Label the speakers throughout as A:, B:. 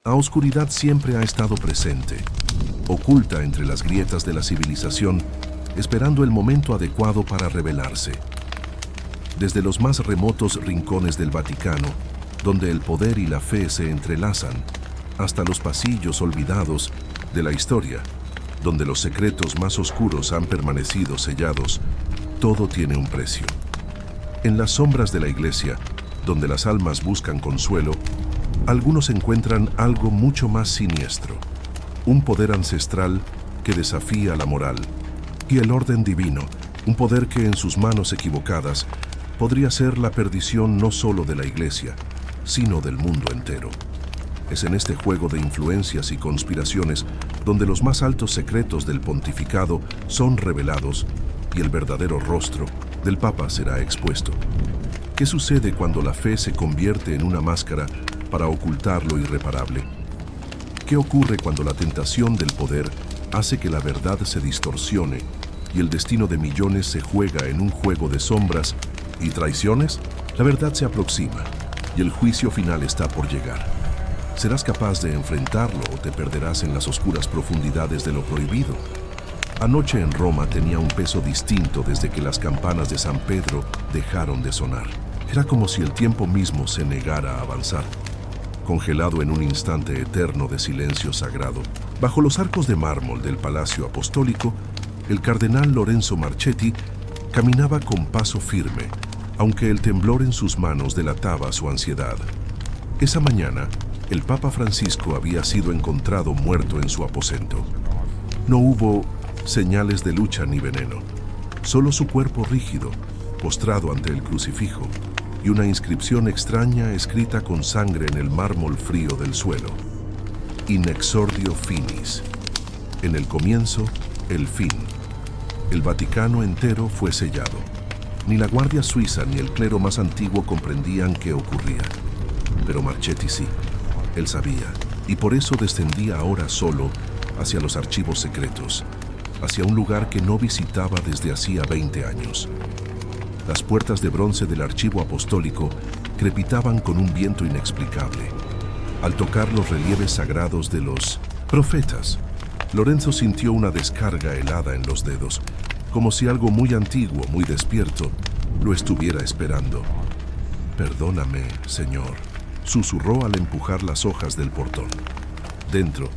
A: La oscuridad siempre ha estado presente, oculta entre las grietas de la civilización, esperando el momento adecuado para revelarse. Desde los más remotos rincones del Vaticano, donde el poder y la fe se entrelazan, hasta los pasillos olvidados de la historia, donde los secretos más oscuros han permanecido sellados, todo tiene un precio. En las sombras de la iglesia, donde las almas buscan consuelo, algunos encuentran algo mucho más siniestro, un poder ancestral que desafía la moral, y el orden divino, un poder que en sus manos equivocadas podría ser la perdición no solo de la iglesia, sino del mundo entero. Es en este juego de influencias y conspiraciones donde los más altos secretos del pontificado son revelados y el verdadero rostro del Papa será expuesto. ¿Qué sucede cuando la fe se convierte en una máscara para ocultar lo irreparable? ¿Qué ocurre cuando la tentación del poder hace que la verdad se distorsione y el destino de millones se juega en un juego de sombras y traiciones? La verdad se aproxima y el juicio final está por llegar. ¿Serás capaz de enfrentarlo o te perderás en las oscuras profundidades de lo prohibido? Anoche en Roma tenía un peso distinto desde que las campanas de San Pedro dejaron de sonar. Era como si el tiempo mismo se negara a avanzar. Congelado en un instante eterno de silencio sagrado, bajo los arcos de mármol del Palacio Apostólico, el cardenal Lorenzo Marchetti caminaba con paso firme, aunque el temblor en sus manos delataba su ansiedad. Esa mañana, el Papa Francisco había sido encontrado muerto en su aposento. No hubo señales de lucha ni veneno, solo su cuerpo rígido, postrado ante el crucifijo, y una inscripción extraña escrita con sangre en el mármol frío del suelo. In exordio finis. En el comienzo, el fin. El Vaticano entero fue sellado. Ni la Guardia Suiza ni el clero más antiguo comprendían qué ocurría. Pero Marchetti sí. Él sabía, y por eso descendía ahora solo hacia los archivos secretos, hacia un lugar que no visitaba desde hacía 20 años. Las puertas de bronce del archivo apostólico crepitaban con un viento inexplicable. Al tocar los relieves sagrados de los profetas, Lorenzo sintió una descarga helada en los dedos, como si algo muy antiguo, muy despierto, lo estuviera esperando. «Perdóname, Señor», susurró al empujar las hojas del portón. Dentro,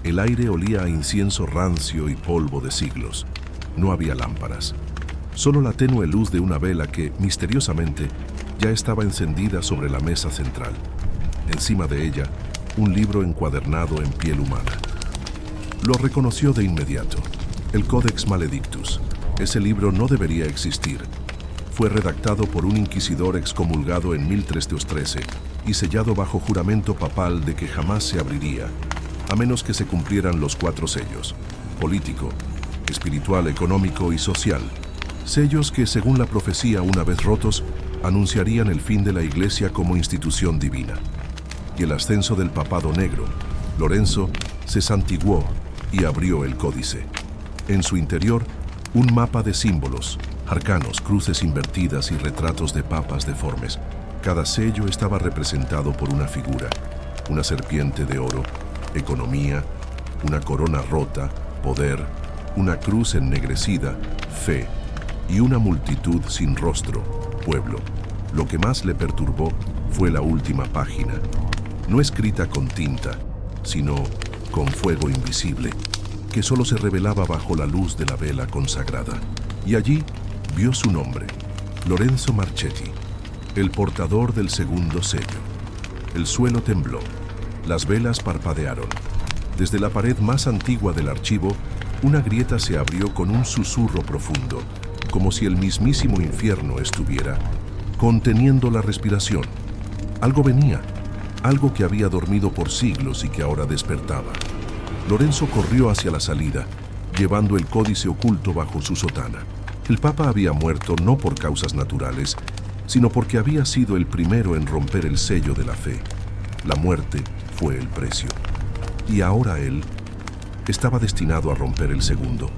A: el aire olía a incienso rancio y polvo de siglos. No había lámparas. Solo la tenue luz de una vela que, misteriosamente, ya estaba encendida sobre la mesa central. Encima de ella, un libro encuadernado en piel humana. Lo reconoció de inmediato. El Codex Maledictus. Ese libro no debería existir. Fue redactado por un inquisidor excomulgado en 1313 y sellado bajo juramento papal de que jamás se abriría, a menos que se cumplieran los 4 sellos: político, espiritual, económico y social. Sellos que, según la profecía una vez rotos, anunciarían el fin de la Iglesia como institución divina. Y el ascenso del papado negro, Lorenzo, se santiguó y abrió el códice. En su interior, un mapa de símbolos, arcanos, cruces invertidas y retratos de papas deformes. Cada sello estaba representado por una figura: una serpiente de oro, economía; una corona rota, poder; una cruz ennegrecida, fe; y una multitud sin rostro, pueblo. Lo que más le perturbó fue la última página, no escrita con tinta, sino con fuego invisible, que solo se revelaba bajo la luz de la vela consagrada. Y allí vio su nombre: Lorenzo Marchetti, el portador del segundo sello. El suelo tembló, las velas parpadearon. Desde la pared más antigua del archivo, una grieta se abrió con un susurro profundo, como si el mismísimo infierno estuviera conteniendo la respiración. Algo venía, algo que había dormido por siglos y que ahora despertaba. Lorenzo corrió hacia la salida, llevando el códice oculto bajo su sotana. El Papa había muerto no por causas naturales, sino porque había sido el primero en romper el sello de la fe. La muerte fue el precio. Y ahora él estaba destinado a romper el segundo.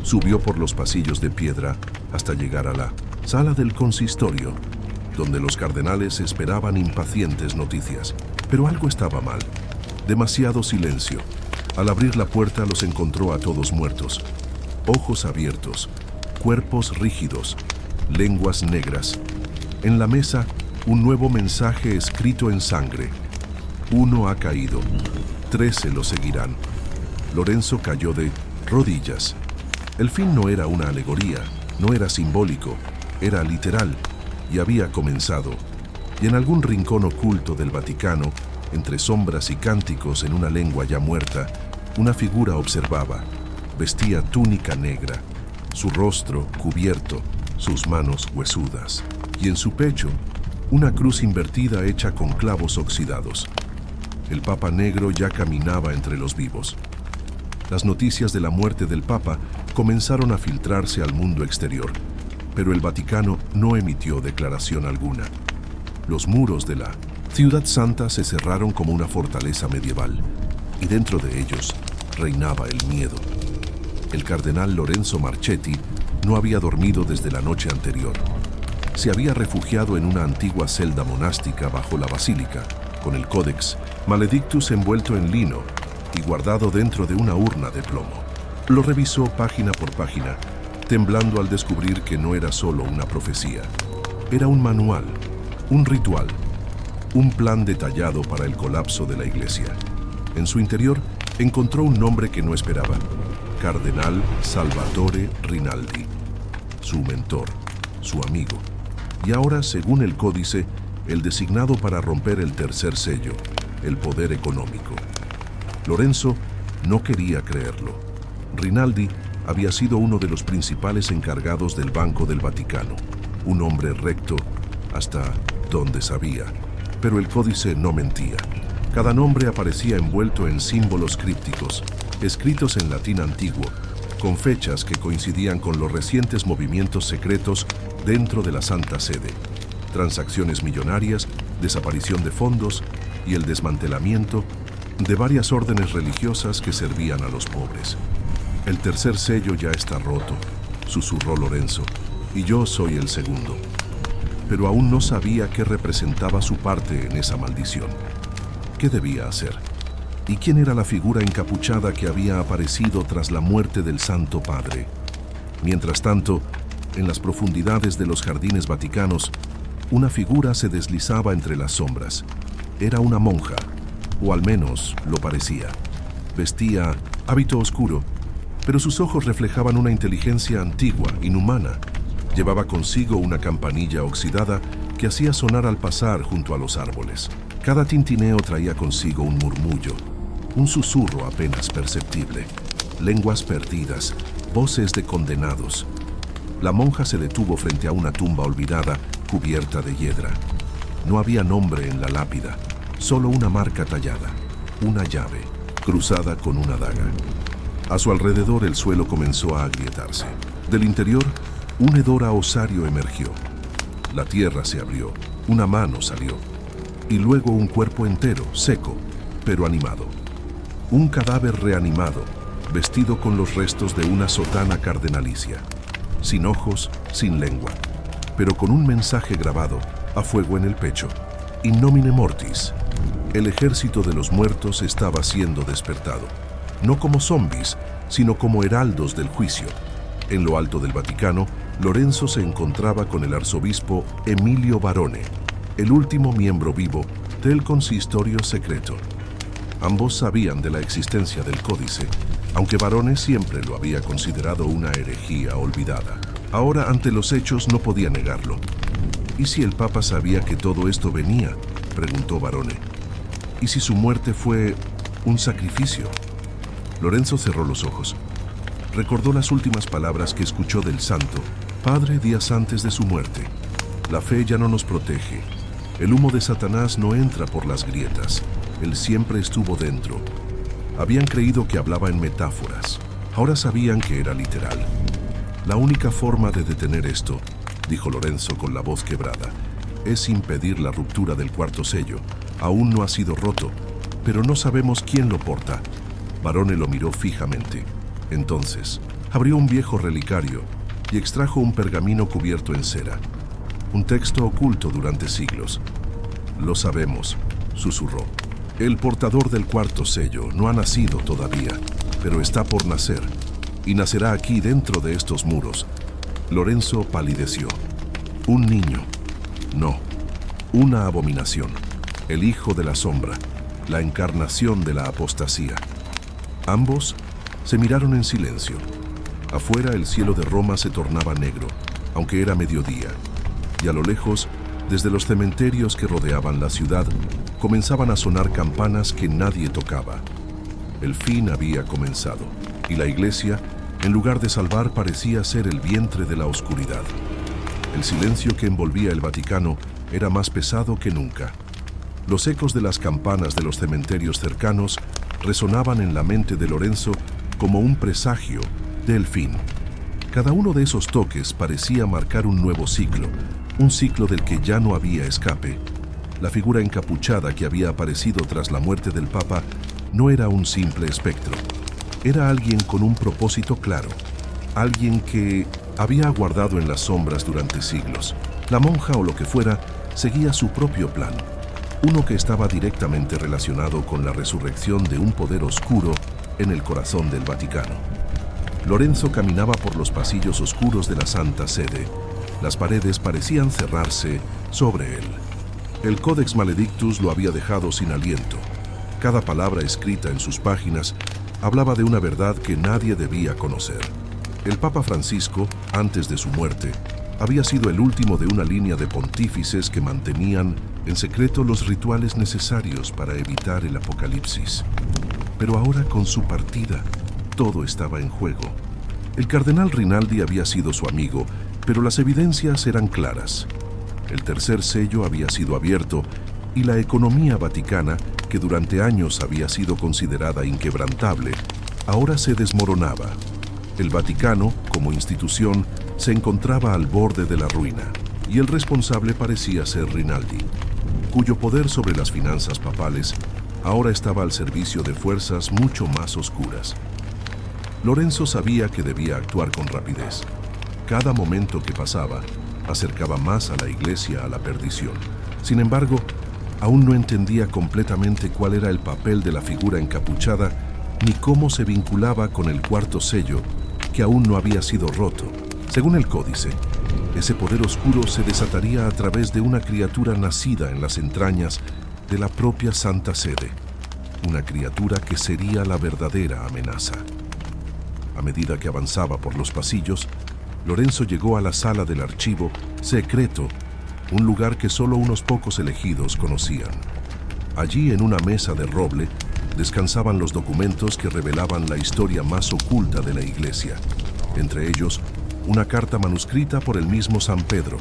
A: Subió por los pasillos de piedra hasta llegar a la sala del consistorio, donde los cardenales esperaban impacientes noticias. Pero algo estaba mal. Demasiado silencio. Al abrir la puerta los encontró a todos muertos. Ojos abiertos, cuerpos rígidos, lenguas negras. En la mesa, un nuevo mensaje escrito en sangre. 1 ha caído, 13 lo seguirán. Lorenzo cayó de rodillas. El fin no era una alegoría, no era simbólico, era literal, y había comenzado. Y en algún rincón oculto del Vaticano, entre sombras y cánticos en una lengua ya muerta, una figura observaba. Vestía túnica negra, su rostro cubierto, sus manos huesudas, y en su pecho, una cruz invertida hecha con clavos oxidados. El Papa Negro ya caminaba entre los vivos. Las noticias de la muerte del Papa comenzaron a filtrarse al mundo exterior, pero el Vaticano no emitió declaración alguna. Los muros de la Ciudad Santa se cerraron como una fortaleza medieval, y dentro de ellos reinaba el miedo. El cardenal Lorenzo Marchetti no había dormido desde la noche anterior. Se había refugiado en una antigua celda monástica bajo la basílica, con el Codex Maledictus envuelto en lino y guardado dentro de una urna de plomo. Lo revisó página por página, temblando al descubrir que no era solo una profecía. Era un manual, un ritual, un plan detallado para el colapso de la Iglesia. En su interior encontró un nombre que no esperaba: Cardenal Salvatore Rinaldi, su mentor, su amigo. Y ahora, según el códice, el designado para romper el tercer sello, el poder económico. Lorenzo no quería creerlo. Rinaldi había sido uno de los principales encargados del Banco del Vaticano, un hombre recto hasta donde sabía. Pero el códice no mentía. Cada nombre aparecía envuelto en símbolos crípticos, escritos en latín antiguo, con fechas que coincidían con los recientes movimientos secretos dentro de la Santa Sede, transacciones millonarias, desaparición de fondos y el desmantelamiento de varias órdenes religiosas que servían a los pobres. El tercer sello ya está roto, susurró Lorenzo, y yo soy el segundo. Pero aún no sabía qué representaba su parte en esa maldición. ¿Qué debía hacer? ¿Y quién era la figura encapuchada que había aparecido tras la muerte del Santo Padre? Mientras tanto, en las profundidades de los jardines vaticanos, una figura se deslizaba entre las sombras. Era una monja, o al menos lo parecía. Vestía hábito oscuro, pero sus ojos reflejaban una inteligencia antigua, inhumana. Llevaba consigo una campanilla oxidada que hacía sonar al pasar junto a los árboles. Cada tintineo traía consigo un murmullo, un susurro apenas perceptible, lenguas perdidas, voces de condenados. La monja se detuvo frente a una tumba olvidada, cubierta de hiedra. No había nombre en la lápida, solo una marca tallada, una llave, cruzada con una daga. A su alrededor el suelo comenzó a agrietarse. Del interior, un hedor a osario emergió. La tierra se abrió, una mano salió, y luego un cuerpo entero, seco, pero animado. Un cadáver reanimado, vestido con los restos de una sotana cardenalicia, sin ojos, sin lengua, pero con un mensaje grabado a fuego en el pecho: In nomine mortis. El ejército de los muertos estaba siendo despertado, no como zombies, sino como heraldos del juicio. En lo alto del Vaticano, Lorenzo se encontraba con el arzobispo Emilio Barone, el último miembro vivo del consistorio secreto. Ambos sabían de la existencia del códice, aunque Barone siempre lo había considerado una herejía olvidada. Ahora, ante los hechos, no podía negarlo. ¿Y si el Papa sabía que todo esto venía?, preguntó Barone. ¿Y si su muerte fue un sacrificio? Lorenzo cerró los ojos. Recordó las últimas palabras que escuchó del Santo Padre días antes de su muerte. La fe ya no nos protege. El humo de Satanás no entra por las grietas. Él siempre estuvo dentro. Habían creído que hablaba en metáforas. Ahora sabían que era literal. La única forma de detener esto, dijo Lorenzo con la voz quebrada, es impedir la ruptura del cuarto sello. Aún no ha sido roto, pero no sabemos quién lo porta. Barone lo miró fijamente. Entonces, abrió un viejo relicario y extrajo un pergamino cubierto en cera. Un texto oculto durante siglos. Lo sabemos, susurró. El portador del cuarto sello no ha nacido todavía, pero está por nacer, y nacerá aquí dentro de estos muros. Lorenzo palideció. Un niño. No, una abominación. El hijo de la sombra, la encarnación de la apostasía. Ambos se miraron en silencio. Afuera el cielo de Roma se tornaba negro, aunque era mediodía, y a lo lejos, desde los cementerios que rodeaban la ciudad, comenzaban a sonar campanas que nadie tocaba. El fin había comenzado, y la iglesia, en lugar de salvar, parecía ser el vientre de la oscuridad. El silencio que envolvía el Vaticano era más pesado que nunca. Los ecos de las campanas de los cementerios cercanos resonaban en la mente de Lorenzo como un presagio del fin. Cada uno de esos toques parecía marcar un nuevo ciclo, un ciclo del que ya no había escape. La figura encapuchada que había aparecido tras la muerte del Papa no era un simple espectro. Era alguien con un propósito claro, alguien que había aguardado en las sombras durante siglos. La monja o lo que fuera seguía su propio plan, uno que estaba directamente relacionado con la resurrección de un poder oscuro en el corazón del Vaticano. Lorenzo caminaba por los pasillos oscuros de la Santa Sede. Las paredes parecían cerrarse sobre él. El Codex Maledictus lo había dejado sin aliento. Cada palabra escrita en sus páginas hablaba de una verdad que nadie debía conocer. El Papa Francisco, antes de su muerte, había sido el último de una línea de pontífices que mantenían en secreto los rituales necesarios para evitar el apocalipsis. Pero ahora, con su partida, todo estaba en juego. El cardenal Rinaldi había sido su amigo, pero las evidencias eran claras. El tercer sello había sido abierto y la economía vaticana, que durante años había sido considerada inquebrantable, ahora se desmoronaba. El Vaticano, como institución, se encontraba al borde de la ruina, y el responsable parecía ser Rinaldi, cuyo poder sobre las finanzas papales ahora estaba al servicio de fuerzas mucho más oscuras. Lorenzo sabía que debía actuar con rapidez. Cada momento que pasaba acercaba más a la iglesia a la perdición. Sin embargo, aún no entendía completamente cuál era el papel de la figura encapuchada ni cómo se vinculaba con el cuarto sello, que aún no había sido roto. Según el códice, ese poder oscuro se desataría a través de una criatura nacida en las entrañas de la propia Santa Sede, una criatura que sería la verdadera amenaza. A medida que avanzaba por los pasillos, Lorenzo llegó a la sala del archivo secreto, un lugar que solo unos pocos elegidos conocían. Allí, en una mesa de roble, descansaban los documentos que revelaban la historia más oculta de la Iglesia, entre ellos una carta manuscrita por el mismo San Pedro,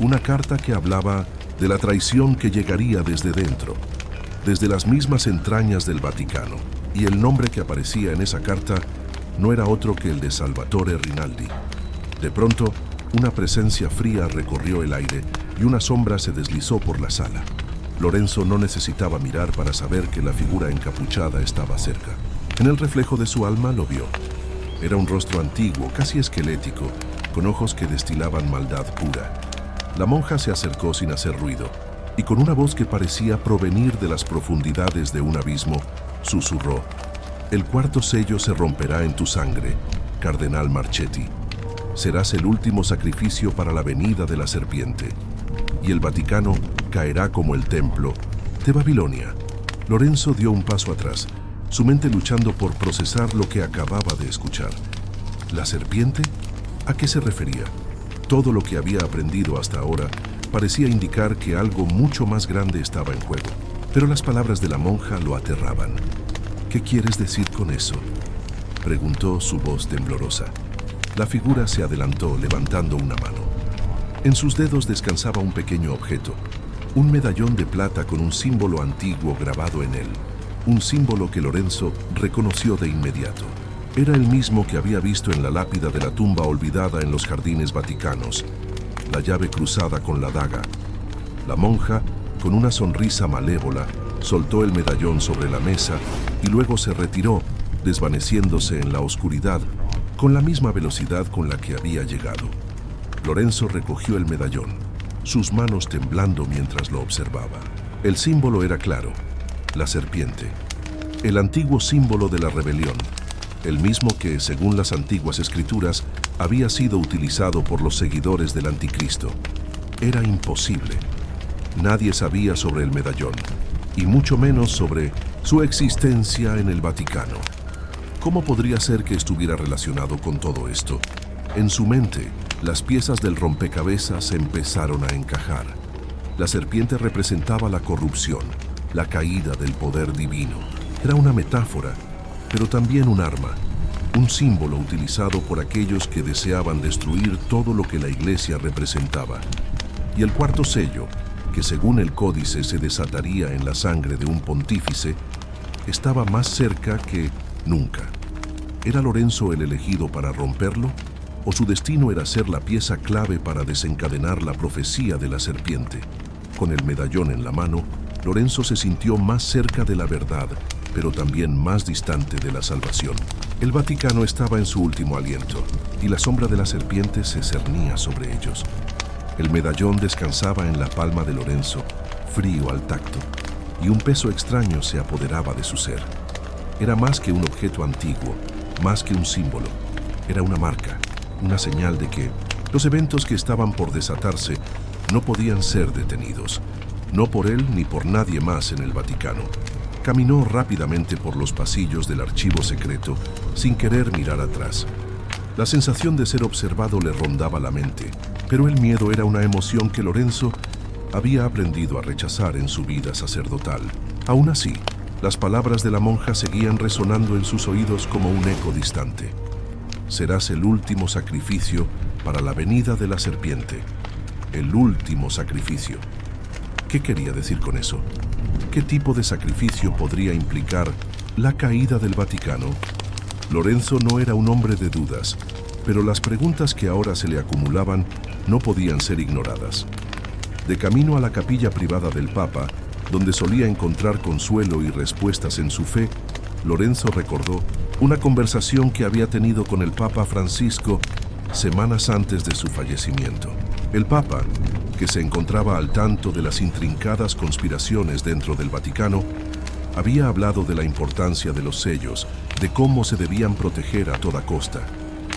A: una carta que hablaba de la traición que llegaría desde dentro, desde las mismas entrañas del Vaticano, y el nombre que aparecía en esa carta no era otro que el de Salvatore Rinaldi. De pronto, una presencia fría recorrió el aire y una sombra se deslizó por la sala. Lorenzo no necesitaba mirar para saber que la figura encapuchada estaba cerca. En el reflejo de su alma lo vio. Era un rostro antiguo, casi esquelético, con ojos que destilaban maldad pura. La monja se acercó sin hacer ruido, y con una voz que parecía provenir de las profundidades de un abismo, susurró: «El cuarto sello se romperá en tu sangre, Cardenal Marchetti. Serás el último sacrificio para la venida de la serpiente, y el Vaticano caerá como el templo de Babilonia». Lorenzo dio un paso atrás, su mente luchando por procesar lo que acababa de escuchar. ¿La serpiente? ¿A qué se refería? Todo lo que había aprendido hasta ahora parecía indicar que algo mucho más grande estaba en juego, pero las palabras de la monja lo aterraban. «¿Qué quieres decir con eso?», preguntó su voz temblorosa. La figura se adelantó levantando una mano. En sus dedos descansaba un pequeño objeto, un medallón de plata con un símbolo antiguo grabado en él, un símbolo que Lorenzo reconoció de inmediato. Era el mismo que había visto en la lápida de la tumba olvidada en los jardines vaticanos, la llave cruzada con la daga. La monja, con una sonrisa malévola, soltó el medallón sobre la mesa y luego se retiró, desvaneciéndose en la oscuridad con la misma velocidad con la que había llegado. Lorenzo recogió el medallón, sus manos temblando mientras lo observaba. El símbolo era claro: la serpiente, el antiguo símbolo de la rebelión, el mismo que, según las antiguas escrituras, había sido utilizado por los seguidores del anticristo. Era imposible. Nadie sabía sobre el medallón, y mucho menos sobre su existencia en el Vaticano. ¿Cómo podría ser que estuviera relacionado con todo esto? En su mente, las piezas del rompecabezas empezaron a encajar. La serpiente representaba la corrupción, la caída del poder divino. Era una metáfora, pero también un arma, un símbolo utilizado por aquellos que deseaban destruir todo lo que la Iglesia representaba. Y el cuarto sello, que según el códice se desataría en la sangre de un pontífice, estaba más cerca que nunca. ¿Era Lorenzo el elegido para romperlo? ¿O su destino era ser la pieza clave para desencadenar la profecía de la serpiente? Con el medallón en la mano, Lorenzo se sintió más cerca de la verdad, pero también más distante de la salvación. El Vaticano estaba en su último aliento, y la sombra de la serpiente se cernía sobre ellos. El medallón descansaba en la palma de Lorenzo, frío al tacto, y un peso extraño se apoderaba de su ser. Era más que un objeto antiguo, más que un símbolo. Era una marca, una señal de que los eventos que estaban por desatarse no podían ser detenidos, no por él ni por nadie más en el Vaticano. Caminó rápidamente por los pasillos del archivo secreto, sin querer mirar atrás. La sensación de ser observado le rondaba la mente, pero el miedo era una emoción que Lorenzo había aprendido a rechazar en su vida sacerdotal. Aún así, las palabras de la monja seguían resonando en sus oídos como un eco distante. Serás el último sacrificio para la venida de la serpiente. El último sacrificio. ¿Qué quería decir con eso? ¿Qué tipo de sacrificio podría implicar la caída del Vaticano? Lorenzo no era un hombre de dudas, pero las preguntas que ahora se le acumulaban no podían ser ignoradas. De camino a la capilla privada del Papa, donde solía encontrar consuelo y respuestas en su fe, Lorenzo recordó una conversación que había tenido con el Papa Francisco semanas antes de su fallecimiento. El Papa, que se encontraba al tanto de las intrincadas conspiraciones dentro del Vaticano, había hablado de la importancia de los sellos, de cómo se debían proteger a toda costa.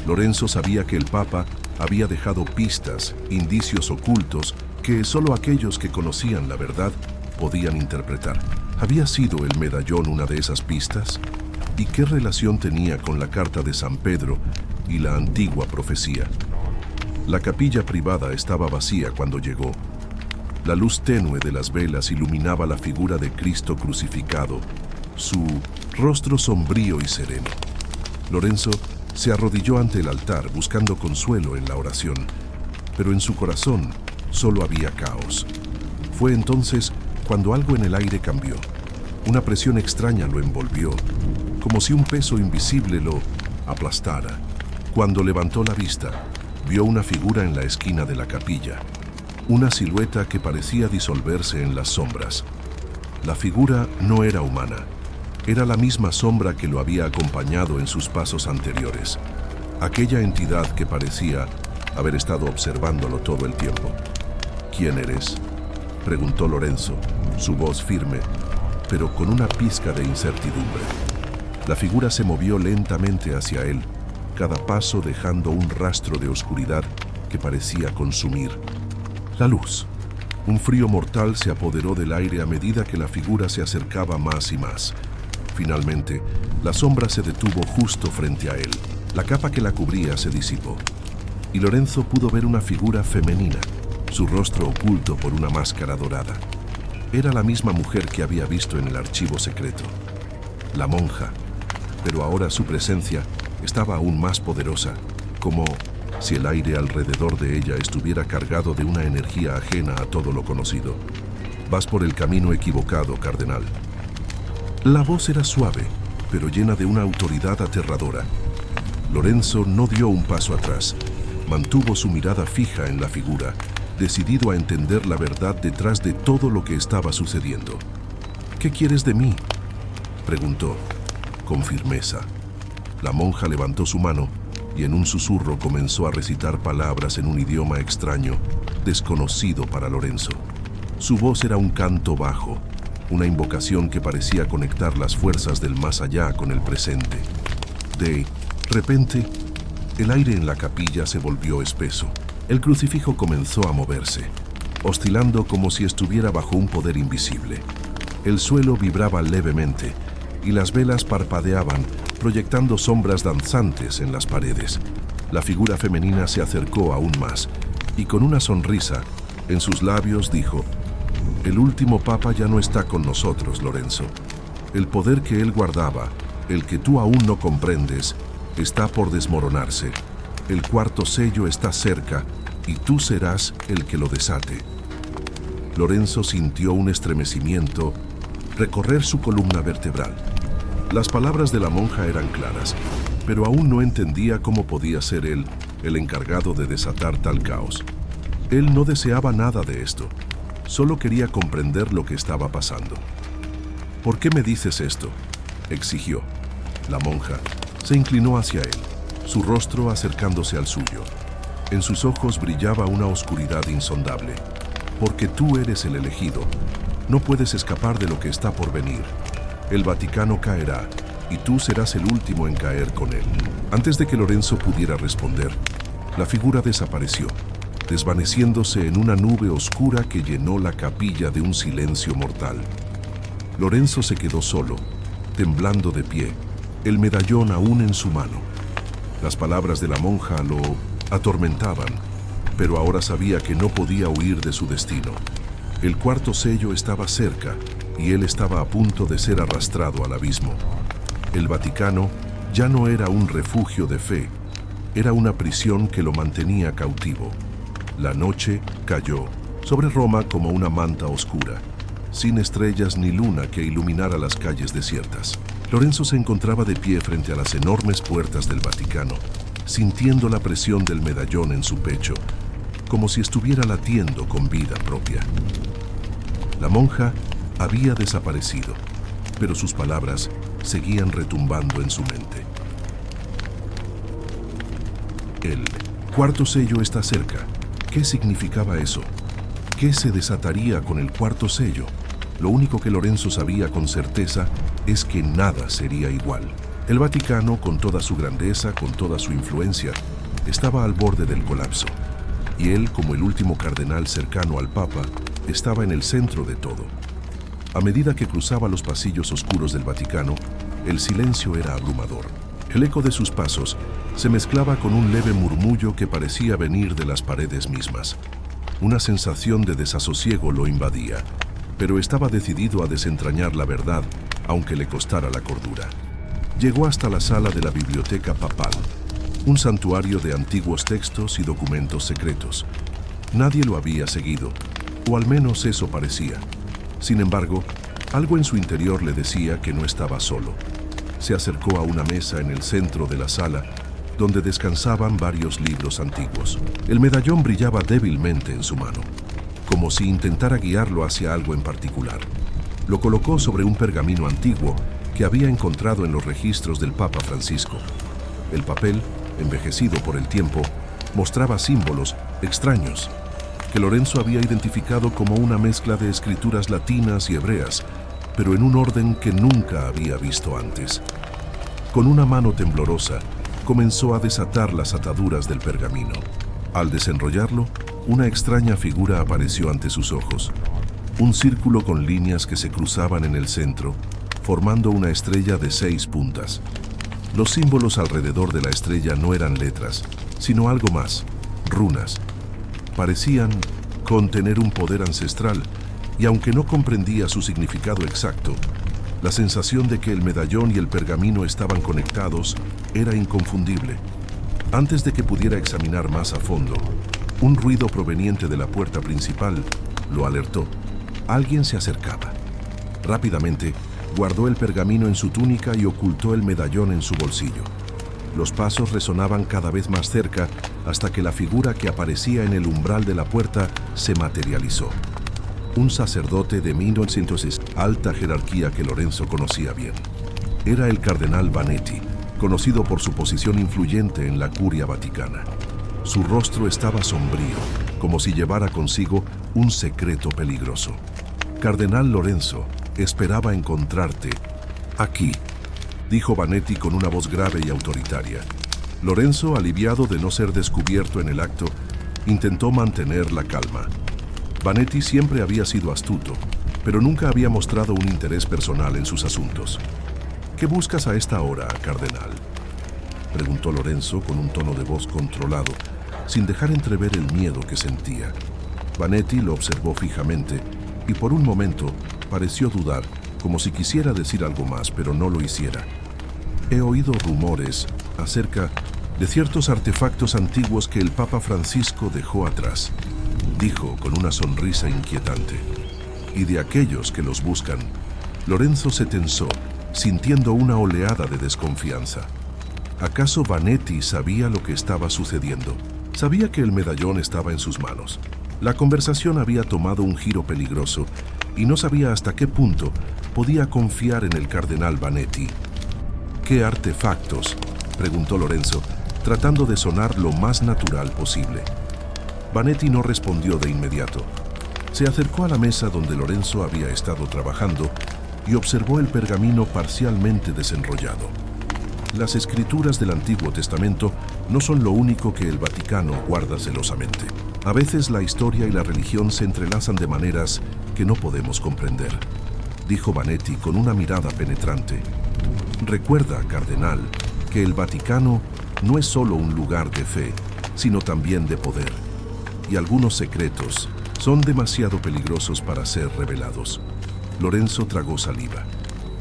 A: Lorenzo sabía que el Papa había dejado pistas, indicios ocultos, que solo aquellos que conocían la verdad podían interpretar. ¿Había sido el medallón una de esas pistas? ¿Y qué relación tenía con la carta de San Pedro y la antigua profecía? La capilla privada estaba vacía cuando llegó. La luz tenue de las velas iluminaba la figura de Cristo crucificado, su rostro sombrío y sereno. Lorenzo se arrodilló ante el altar buscando consuelo en la oración, pero en su corazón solo había caos. Fue entonces cuando algo en el aire cambió. Una presión extraña lo envolvió, como si un peso invisible lo aplastara. Cuando levantó la vista, vio una figura en la esquina de la capilla, una silueta que parecía disolverse en las sombras. La figura no era humana, era la misma sombra que lo había acompañado en sus pasos anteriores, aquella entidad que parecía haber estado observándolo todo el tiempo. ¿Quién eres?, preguntó Lorenzo, su voz firme, pero con una pizca de incertidumbre. La figura se movió lentamente hacia él, cada paso dejando un rastro de oscuridad que parecía consumir. La luz. Un frío mortal se apoderó del aire a medida que la figura se acercaba más y más. Finalmente, la sombra se detuvo justo frente a él. La capa que la cubría se disipó, y Lorenzo pudo ver una figura femenina, su rostro oculto por una máscara dorada. Era la misma mujer que había visto en el archivo secreto, la monja, pero ahora su presencia estaba aún más poderosa, como si el aire alrededor de ella estuviera cargado de una energía ajena a todo lo conocido. Vas por el camino equivocado, cardenal. La voz era suave, pero llena de una autoridad aterradora. Lorenzo no dio un paso atrás, mantuvo su mirada fija en la figura, decidido a entender la verdad detrás de todo lo que estaba sucediendo. ¿Qué quieres de mí?, preguntó, con firmeza. La monja levantó su mano y en un susurro comenzó a recitar palabras en un idioma extraño, desconocido para Lorenzo. Su voz era un canto bajo, una invocación que parecía conectar las fuerzas del más allá con el presente. De repente, el aire en la capilla se volvió espeso. El crucifijo comenzó a moverse, oscilando como si estuviera bajo un poder invisible. El suelo vibraba levemente y las velas parpadeaban, proyectando sombras danzantes en las paredes. La figura femenina se acercó aún más y con una sonrisa en sus labios dijo: «El último papa ya no está con nosotros, Lorenzo. El poder que él guardaba, el que tú aún no comprendes, está por desmoronarse. El cuarto sello está cerca y tú serás el que lo desate». Lorenzo sintió un estremecimiento recorrer su columna vertebral. Las palabras de la monja eran claras, pero aún no entendía cómo podía ser él el encargado de desatar tal caos. Él no deseaba nada de esto, solo quería comprender lo que estaba pasando. «¿Por qué me dices esto?», exigió. La monja se inclinó hacia él, su rostro acercándose al suyo. En sus ojos brillaba una oscuridad insondable. «Porque tú eres el elegido. No puedes escapar de lo que está por venir. El Vaticano caerá y tú serás el último en caer con él». Antes de que Lorenzo pudiera responder, la figura desapareció, desvaneciéndose en una nube oscura que llenó la capilla de un silencio mortal. Lorenzo se quedó solo, temblando de pie, el medallón aún en su mano. Las palabras de la monja lo atormentaban, pero ahora sabía que no podía huir de su destino. El cuarto sello estaba cerca y él estaba a punto de ser arrastrado al abismo. El Vaticano ya no era un refugio de fe, era una prisión que lo mantenía cautivo. La noche cayó sobre Roma como una manta oscura, sin estrellas ni luna que iluminara las calles desiertas. Lorenzo se encontraba de pie frente a las enormes puertas del Vaticano, sintiendo la presión del medallón en su pecho, como si estuviera latiendo con vida propia. La monja había desaparecido, pero sus palabras seguían retumbando en su mente. El cuarto sello está cerca. ¿Qué significaba eso? ¿Qué se desataría con el cuarto sello? Lo único que Lorenzo sabía con certeza es que nada sería igual. El Vaticano, con toda su grandeza, con toda su influencia, estaba al borde del colapso. Y él, como el último cardenal cercano al Papa, estaba en el centro de todo. A medida que cruzaba los pasillos oscuros del Vaticano, el silencio era abrumador. El eco de sus pasos se mezclaba con un leve murmullo que parecía venir de las paredes mismas. Una sensación de desasosiego lo invadía, pero estaba decidido a desentrañar la verdad, aunque le costara la cordura. Llegó hasta la sala de la biblioteca papal, un santuario de antiguos textos y documentos secretos. Nadie lo había seguido, o al menos eso parecía. Sin embargo, algo en su interior le decía que no estaba solo. Se acercó a una mesa en el centro de la sala, donde descansaban varios libros antiguos. El medallón brillaba débilmente en su mano, como si intentara guiarlo hacia algo en particular. Lo colocó sobre un pergamino antiguo que había encontrado en los registros del Papa Francisco. El papel, envejecido por el tiempo, mostraba símbolos extraños que Lorenzo había identificado como una mezcla de escrituras latinas y hebreas, pero en un orden que nunca había visto antes. Con una mano temblorosa, comenzó a desatar las ataduras del pergamino. Al desenrollarlo, una extraña figura apareció ante sus ojos. Un círculo con líneas que se cruzaban en el centro, formando una estrella de 6 puntas. Los símbolos alrededor de la estrella no eran letras, sino algo más, runas. Parecían contener un poder ancestral, y aunque no comprendía su significado exacto, la sensación de que el medallón y el pergamino estaban conectados era inconfundible. Antes de que pudiera examinar más a fondo, un ruido proveniente de la puerta principal lo alertó. Alguien se acercaba. Rápidamente, guardó el pergamino en su túnica y ocultó el medallón en su bolsillo. Los pasos resonaban cada vez más cerca hasta que la figura que aparecía en el umbral de la puerta se materializó. Un sacerdote de 1900, alta jerarquía que Lorenzo conocía bien. Era el cardenal Vanetti, conocido por su posición influyente en la curia vaticana. Su rostro estaba sombrío, como si llevara consigo un secreto peligroso. «Cardenal Lorenzo», esperaba encontrarte aquí, dijo Vannetti con una voz grave y autoritaria. Lorenzo, aliviado de no ser descubierto en el acto, intentó mantener la calma. Vannetti siempre había sido astuto, pero nunca había mostrado un interés personal en sus asuntos. ¿Qué buscas a esta hora, cardenal?, preguntó Lorenzo con un tono de voz controlado, sin dejar entrever el miedo que sentía. Vannetti lo observó fijamente y por un momento pareció dudar, como si quisiera decir algo más, pero no lo hiciera. He oído rumores acerca de ciertos artefactos antiguos que el Papa Francisco dejó atrás, dijo con una sonrisa inquietante. Y de aquellos que los buscan. Lorenzo se tensó, sintiendo una oleada de desconfianza. ¿Acaso Vannetti sabía lo que estaba sucediendo? Sabía que el medallón estaba en sus manos. La conversación había tomado un giro peligroso y no sabía hasta qué punto podía confiar en el cardenal Vannetti. ¿Qué artefactos?, preguntó Lorenzo, tratando de sonar lo más natural posible. Vannetti no respondió de inmediato. Se acercó a la mesa donde Lorenzo había estado trabajando y observó el pergamino parcialmente desenrollado. Las escrituras del Antiguo Testamento no son lo único que el Vaticano guarda celosamente. A veces la historia y la religión se entrelazan de maneras que no podemos comprender, dijo Vannetti con una mirada penetrante. Recuerda, cardenal, que el Vaticano no es solo un lugar de fe, sino también de poder. Y algunos secretos son demasiado peligrosos para ser revelados. Lorenzo tragó saliva.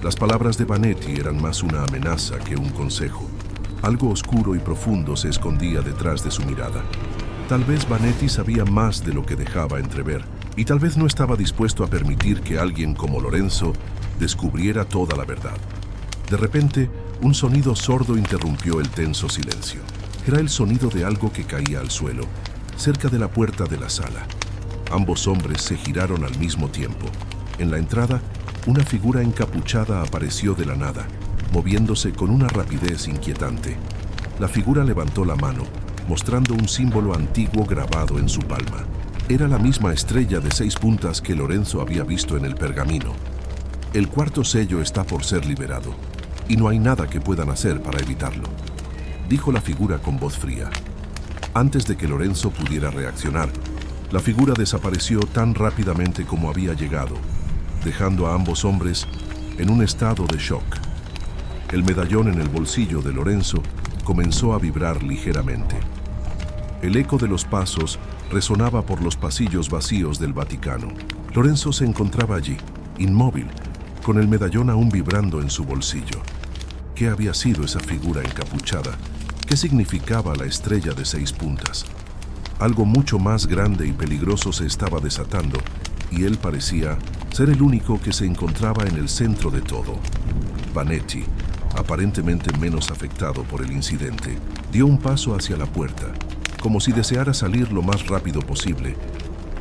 A: Las palabras de Vannetti eran más una amenaza que un consejo. Algo oscuro y profundo se escondía detrás de su mirada. Tal vez Vannetti sabía más de lo que dejaba entrever, y tal vez no estaba dispuesto a permitir que alguien como Lorenzo descubriera toda la verdad. De repente, un sonido sordo interrumpió el tenso silencio. Era el sonido de algo que caía al suelo, cerca de la puerta de la sala. Ambos hombres se giraron al mismo tiempo. En la entrada, una figura encapuchada apareció de la nada, moviéndose con una rapidez inquietante. La figura levantó la mano, mostrando un símbolo antiguo grabado en su palma. Era la misma estrella de 6 puntas que Lorenzo había visto en el pergamino. El cuarto sello está por ser liberado, y no hay nada que puedan hacer para evitarlo, dijo la figura con voz fría. Antes de que Lorenzo pudiera reaccionar, la figura desapareció tan rápidamente como había llegado, dejando a ambos hombres en un estado de shock. El medallón en el bolsillo de Lorenzo comenzó a vibrar ligeramente. El eco de los pasos resonaba por los pasillos vacíos del Vaticano. Lorenzo se encontraba allí, inmóvil, con el medallón aún vibrando en su bolsillo. ¿Qué había sido esa figura encapuchada? ¿Qué significaba la estrella de 6 puntas? Algo mucho más grande y peligroso se estaba desatando, y él parecía ser el único que se encontraba en el centro de todo. Vannetti, aparentemente menos afectado por el incidente, dio un paso hacia la puerta, como si deseara salir lo más rápido posible,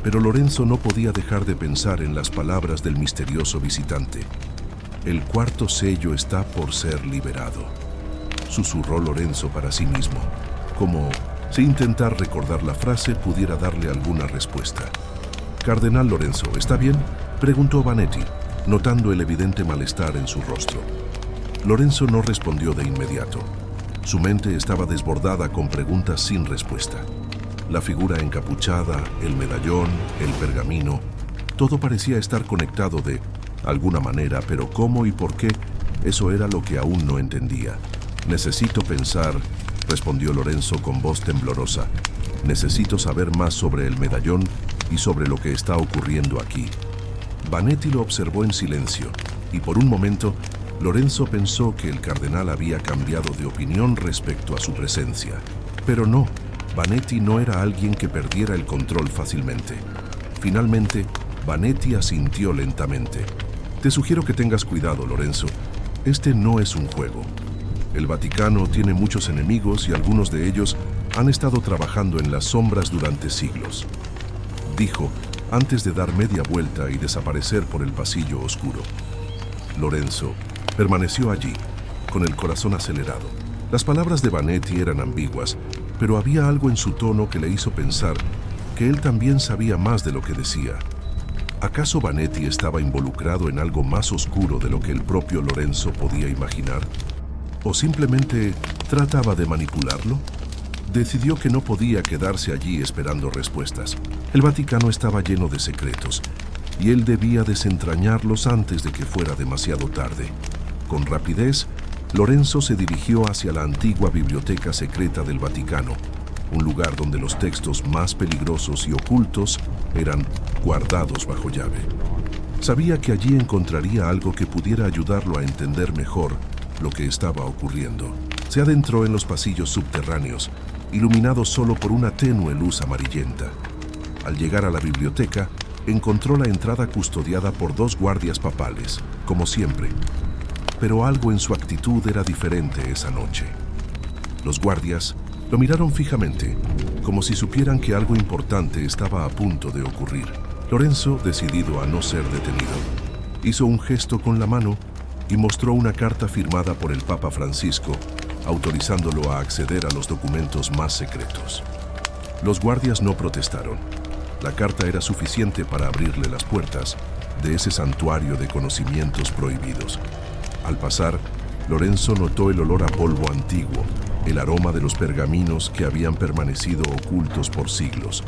A: pero Lorenzo no podía dejar de pensar en las palabras del misterioso visitante. El cuarto sello está por ser liberado, susurró Lorenzo para sí mismo, como si intentar recordar la frase pudiera darle alguna respuesta. «Cardenal Lorenzo, ¿está bien?», preguntó Vannetti, notando el evidente malestar en su rostro. Lorenzo no respondió de inmediato. Su mente estaba desbordada con preguntas sin respuesta. La figura encapuchada, el medallón, el pergamino, todo parecía estar conectado de alguna manera, pero cómo y por qué, eso era lo que aún no entendía. «Necesito pensar», respondió Lorenzo con voz temblorosa. «Necesito saber más sobre el medallón y sobre lo que está ocurriendo aquí». Vannetti lo observó en silencio, y por un momento Lorenzo pensó que el cardenal había cambiado de opinión respecto a su presencia. Pero no, Vannetti no era alguien que perdiera el control fácilmente. Finalmente, Vannetti asintió lentamente. «Te sugiero que tengas cuidado, Lorenzo. Este no es un juego. El Vaticano tiene muchos enemigos y algunos de ellos han estado trabajando en las sombras durante siglos», dijo, antes de dar media vuelta y desaparecer por el pasillo oscuro. Lorenzo permaneció allí, con el corazón acelerado. Las palabras de Vannetti eran ambiguas, pero había algo en su tono que le hizo pensar que él también sabía más de lo que decía. ¿Acaso Vanetti estaba involucrado en algo más oscuro de lo que el propio Lorenzo podía imaginar? ¿O simplemente trataba de manipularlo? Decidió que no podía quedarse allí esperando respuestas. El Vaticano estaba lleno de secretos, y él debía desentrañarlos antes de que fuera demasiado tarde. Con rapidez, Lorenzo se dirigió hacia la antigua biblioteca secreta del Vaticano, un lugar donde los textos más peligrosos y ocultos eran guardados bajo llave. Sabía que allí encontraría algo que pudiera ayudarlo a entender mejor lo que estaba ocurriendo. Se adentró en los pasillos subterráneos, iluminados solo por una tenue luz amarillenta. Al llegar a la biblioteca, encontró la entrada custodiada por 2 guardias papales, como siempre. Pero algo en su actitud era diferente esa noche. Los guardias lo miraron fijamente, como si supieran que algo importante estaba a punto de ocurrir. Lorenzo, decidido a no ser detenido, hizo un gesto con la mano y mostró una carta firmada por el Papa Francisco, autorizándolo a acceder a los documentos más secretos. Los guardias no protestaron. La carta era suficiente para abrirle las puertas de ese santuario de conocimientos prohibidos. Al pasar, Lorenzo notó el olor a polvo antiguo, el aroma de los pergaminos que habían permanecido ocultos por siglos.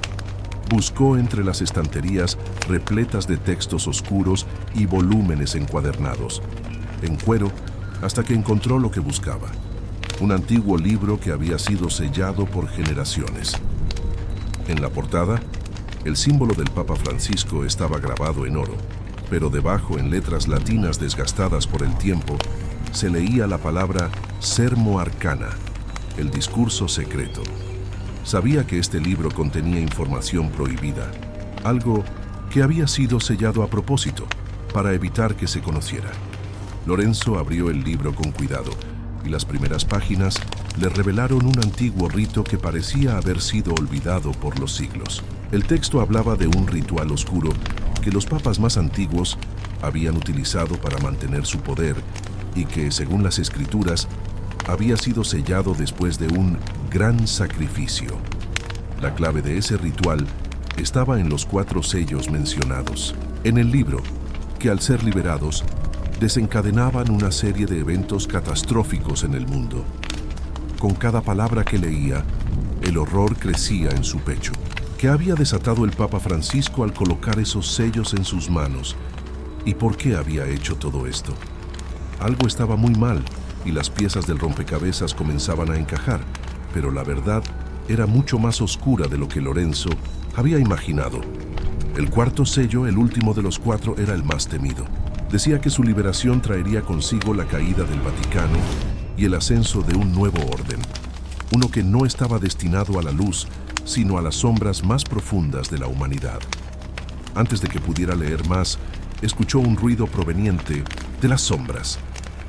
A: Buscó entre las estanterías repletas de textos oscuros y volúmenes encuadernados, en cuero, hasta que encontró lo que buscaba: un antiguo libro que había sido sellado por generaciones. En la portada, el símbolo del Papa Francisco estaba grabado en oro, pero debajo, en letras latinas desgastadas por el tiempo, se leía la palabra Sermo Arcana, el discurso secreto. Sabía que este libro contenía información prohibida, algo que había sido sellado a propósito, para evitar que se conociera. Lorenzo abrió el libro con cuidado, y las primeras páginas le revelaron un antiguo rito que parecía haber sido olvidado por los siglos. El texto hablaba de un ritual oscuro que los papas más antiguos habían utilizado para mantener su poder y que, según las escrituras, había sido sellado después de un gran sacrificio. La clave de ese ritual estaba en los 4 sellos mencionados en el libro, que al ser liberados, desencadenaban una serie de eventos catastróficos en el mundo. Con cada palabra que leía, el horror crecía en su pecho. ¿Qué había desatado el Papa Francisco al colocar esos sellos en sus manos? ¿Y por qué había hecho todo esto? Algo estaba muy mal y las piezas del rompecabezas comenzaban a encajar, pero la verdad era mucho más oscura de lo que Lorenzo había imaginado. El 4.º sello, el último de los 4, era el más temido. Decía que su liberación traería consigo la caída del Vaticano y el ascenso de un nuevo orden, uno que no estaba destinado a la luz, sino a las sombras más profundas de la humanidad. Antes de que pudiera leer más, escuchó un ruido proveniente de las sombras.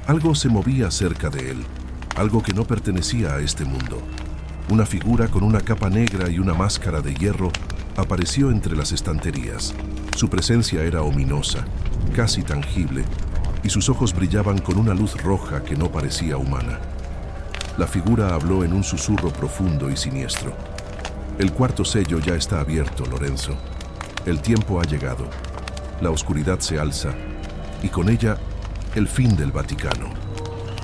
A: Algo se movía cerca de él, algo que no pertenecía a este mundo. Una figura con una capa negra y una máscara de hierro apareció entre las estanterías. Su presencia era ominosa, casi tangible, y sus ojos brillaban con una luz roja que no parecía humana. La figura habló en un susurro profundo y siniestro. El 4.º sello ya está abierto, Lorenzo. El tiempo ha llegado. La oscuridad se alza, y con ella, el fin del Vaticano.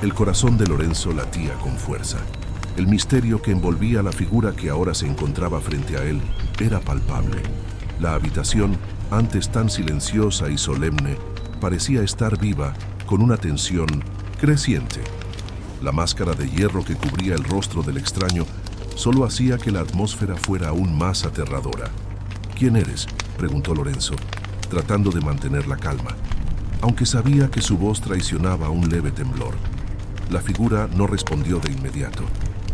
A: El corazón de Lorenzo latía con fuerza. El misterio que envolvía a la figura que ahora se encontraba frente a él era palpable. La habitación, antes tan silenciosa y solemne, parecía estar viva, con una tensión creciente. La máscara de hierro que cubría el rostro del extraño solo hacía que la atmósfera fuera aún más aterradora. ¿Quién eres?, preguntó Lorenzo, tratando de mantener la calma, aunque sabía que su voz traicionaba un leve temblor. La figura no respondió de inmediato,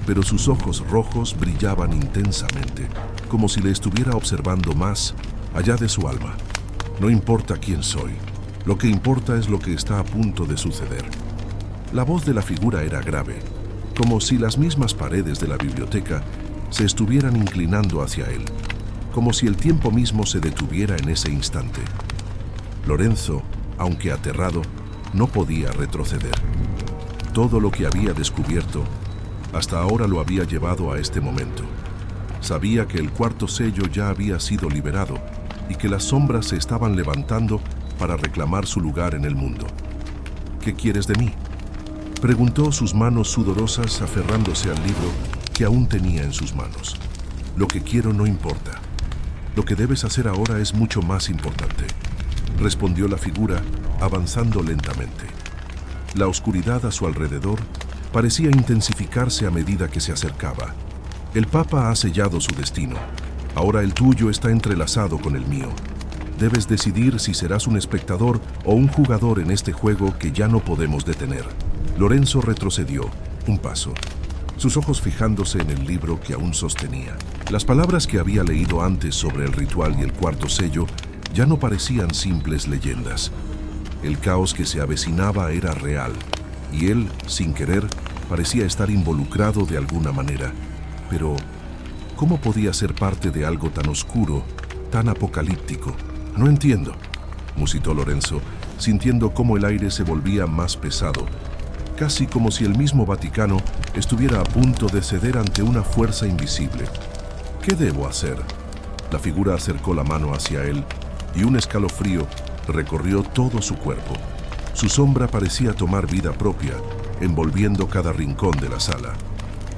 A: pero sus ojos rojos brillaban intensamente, como si le estuviera observando más allá de su alma. No importa quién soy, lo que importa es lo que está a punto de suceder. La voz de la figura era grave, como si las mismas paredes de la biblioteca se estuvieran inclinando hacia él, como si el tiempo mismo se detuviera en ese instante. Lorenzo, aunque aterrado, no podía retroceder. Todo lo que había descubierto hasta ahora lo había llevado a este momento. Sabía que el 4.º sello ya había sido liberado, y que las sombras se estaban levantando para reclamar su lugar en el mundo. ¿Qué quieres de mí?, preguntó, sus manos sudorosas aferrándose al libro que aún tenía en sus manos. Lo que quiero no importa. Lo que debes hacer ahora es mucho más importante, respondió la figura, avanzando lentamente. La oscuridad a su alrededor parecía intensificarse a medida que se acercaba. El Papa ha sellado su destino. Ahora el tuyo está entrelazado con el mío. Debes decidir si serás un espectador o un jugador en este juego que ya no podemos detener. Lorenzo retrocedió un paso, sus ojos fijándose en el libro que aún sostenía. Las palabras que había leído antes sobre el ritual y el cuarto sello ya no parecían simples leyendas. El caos que se avecinaba era real, y él, sin querer, parecía estar involucrado de alguna manera. Pero, ¿cómo podía ser parte de algo tan oscuro, tan apocalíptico? No entiendo, musitó Lorenzo, sintiendo cómo el aire se volvía más pesado, casi como si el mismo Vaticano estuviera a punto de ceder ante una fuerza invisible. ¿Qué debo hacer? La figura acercó la mano hacia él y un escalofrío recorrió todo su cuerpo. Su sombra parecía tomar vida propia, envolviendo cada rincón de la sala.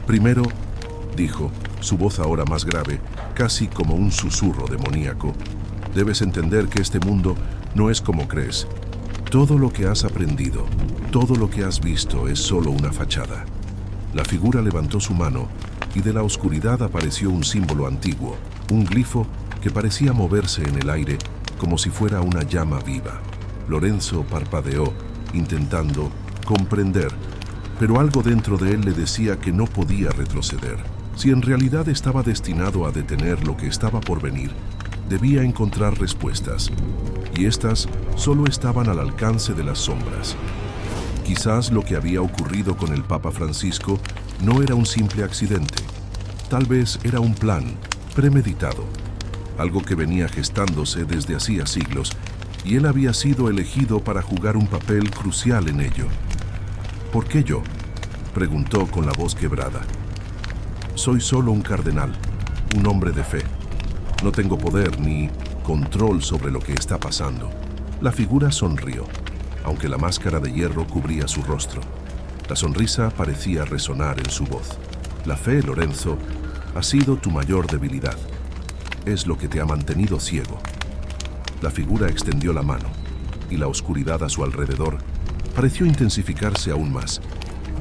A: Primero, dijo, su voz ahora más grave, casi como un susurro demoníaco, debes entender que este mundo no es como crees. Todo lo que has aprendido, todo lo que has visto es solo una fachada. La figura levantó su mano y de la oscuridad apareció un símbolo antiguo, un glifo que parecía moverse en el aire como si fuera una llama viva. Lorenzo parpadeó, intentando comprender, pero algo dentro de él le decía que no podía retroceder. Si en realidad estaba destinado a detener lo que estaba por venir, debía encontrar respuestas, y estas solo estaban al alcance de las sombras. Quizás lo que había ocurrido con el Papa Francisco no era un simple accidente. Tal vez era un plan premeditado, algo que venía gestándose desde hacía siglos, y él había sido elegido para jugar un papel crucial en ello. ¿Por qué yo?, preguntó con la voz quebrada. Soy solo un cardenal, un hombre de fe. No tengo poder ni control sobre lo que está pasando. La figura sonrió, aunque la máscara de hierro cubría su rostro. La sonrisa parecía resonar en su voz. La fe, Lorenzo, ha sido tu mayor debilidad. Es lo que te ha mantenido ciego. La figura extendió la mano, y la oscuridad a su alrededor pareció intensificarse aún más,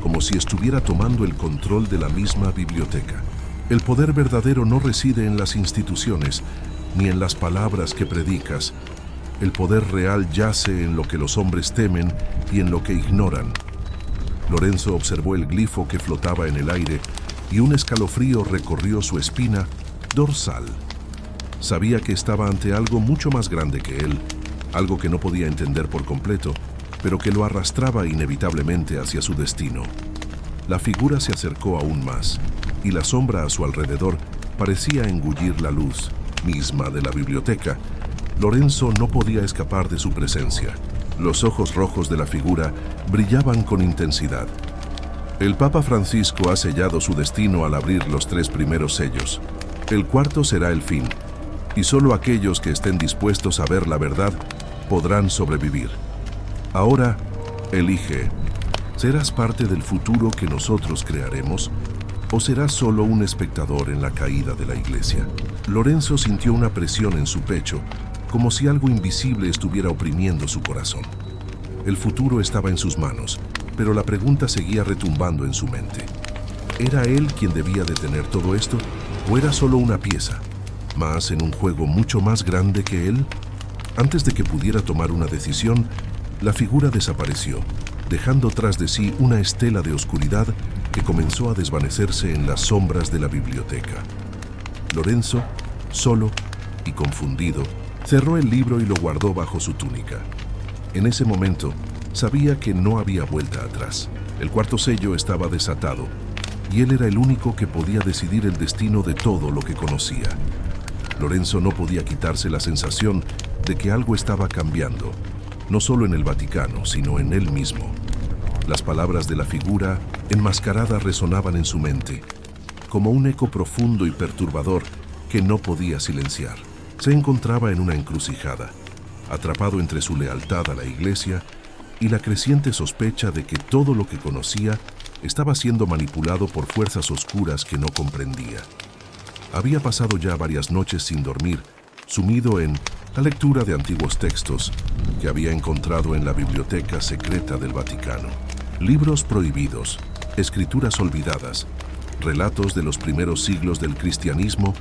A: como si estuviera tomando el control de la misma biblioteca. El poder verdadero no reside en las instituciones, ni en las palabras que predicas. El poder real yace en lo que los hombres temen y en lo que ignoran. Lorenzo observó el glifo que flotaba en el aire y un escalofrío recorrió su espina dorsal. Sabía que estaba ante algo mucho más grande que él, algo que no podía entender por completo, pero que lo arrastraba inevitablemente hacia su destino. La figura se acercó aún más, y la sombra a su alrededor parecía engullir la luz misma de la biblioteca. Lorenzo no podía escapar de su presencia. Los ojos rojos de la figura brillaban con intensidad. El Papa Francisco ha sellado su destino al abrir los 3 primeros sellos. El cuarto será el fin, y solo aquellos que estén dispuestos a ver la verdad podrán sobrevivir. Ahora, elige, ¿serás parte del futuro que nosotros crearemos o serás solo un espectador en la caída de la iglesia? Lorenzo sintió una presión en su pecho, como si algo invisible estuviera oprimiendo su corazón. El futuro estaba en sus manos, pero la pregunta seguía retumbando en su mente. ¿Era él quien debía detener todo esto o era solo una pieza, más en un juego mucho más grande que él? Antes de que pudiera tomar una decisión, la figura desapareció, dejando tras de sí una estela de oscuridad que comenzó a desvanecerse en las sombras de la biblioteca. Lorenzo, solo y confundido, cerró el libro y lo guardó bajo su túnica. En ese momento, sabía que no había vuelta atrás. El cuarto sello estaba desatado, y él era el único que podía decidir el destino de todo lo que conocía. Lorenzo no podía quitarse la sensación de que algo estaba cambiando, no solo en el Vaticano, sino en él mismo. Las palabras de la figura enmascarada resonaban en su mente, como un eco profundo y perturbador que no podía silenciar. Se encontraba en una encrucijada, atrapado entre su lealtad a la Iglesia y la creciente sospecha de que todo lo que conocía estaba siendo manipulado por fuerzas oscuras que no comprendía. Había pasado ya varias noches sin dormir, sumido en la lectura de antiguos textos que había encontrado en la biblioteca secreta del Vaticano. Libros prohibidos, escrituras olvidadas, relatos de los primeros siglos del cristianismo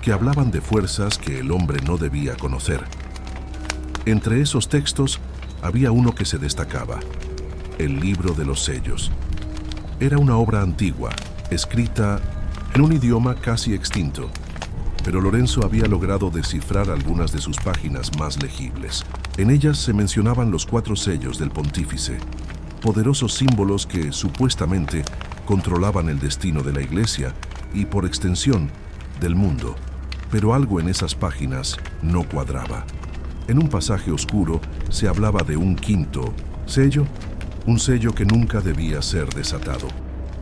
A: que hablaban de fuerzas que el hombre no debía conocer. Entre esos textos había uno que se destacaba, el Libro de los Sellos. Era una obra antigua, escrita en un idioma casi extinto, pero Lorenzo había logrado descifrar algunas de sus páginas más legibles. En ellas se mencionaban los 4 sellos del pontífice, poderosos símbolos que supuestamente controlaban el destino de la Iglesia y, por extensión, del mundo. Pero algo en esas páginas no cuadraba. En un pasaje oscuro se hablaba de un 5.º sello, un sello que nunca debía ser desatado,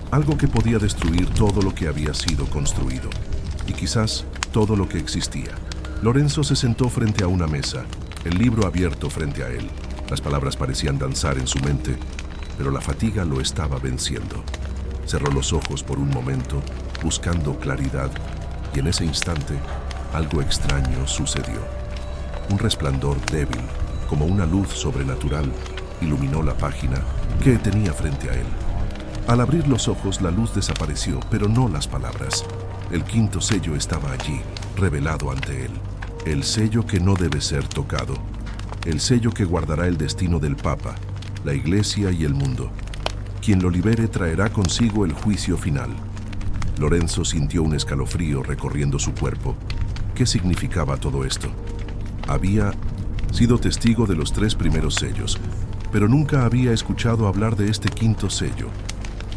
A: algo que podía destruir todo lo que había sido construido, y quizás todo lo que existía. Lorenzo se sentó frente a una mesa, el libro abierto frente a él. Las palabras parecían danzar en su mente, pero la fatiga lo estaba venciendo. Cerró los ojos por un momento, buscando claridad, y en ese instante, algo extraño sucedió. Un resplandor débil, como una luz sobrenatural, iluminó la página que tenía frente a él. Al abrir los ojos, la luz desapareció, pero no las palabras. El 5.º sello estaba allí, revelado ante él. El sello que no debe ser tocado. El sello que guardará el destino del Papa, la Iglesia y el mundo. Quien lo libere traerá consigo el juicio final. Lorenzo sintió un escalofrío recorriendo su cuerpo. ¿Qué significaba todo esto? Había sido testigo de los 3 primeros sellos, pero nunca había escuchado hablar de este 5.º sello,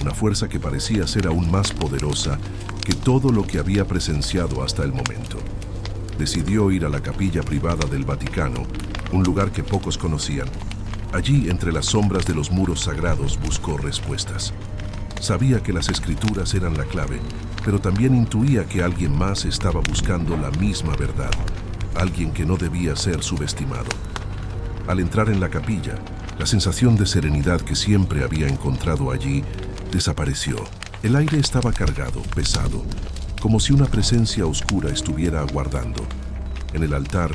A: una fuerza que parecía ser aún más poderosa que todo lo que había presenciado hasta el momento. Decidió ir a la capilla privada del Vaticano, un lugar que pocos conocían. Allí, entre las sombras de los muros sagrados, buscó respuestas. Sabía que las escrituras eran la clave, pero también intuía que alguien más estaba buscando la misma verdad, alguien que no debía ser subestimado. Al entrar en la capilla, la sensación de serenidad que siempre había encontrado allí desapareció. El aire estaba cargado, pesado, como si una presencia oscura estuviera aguardando. En el altar,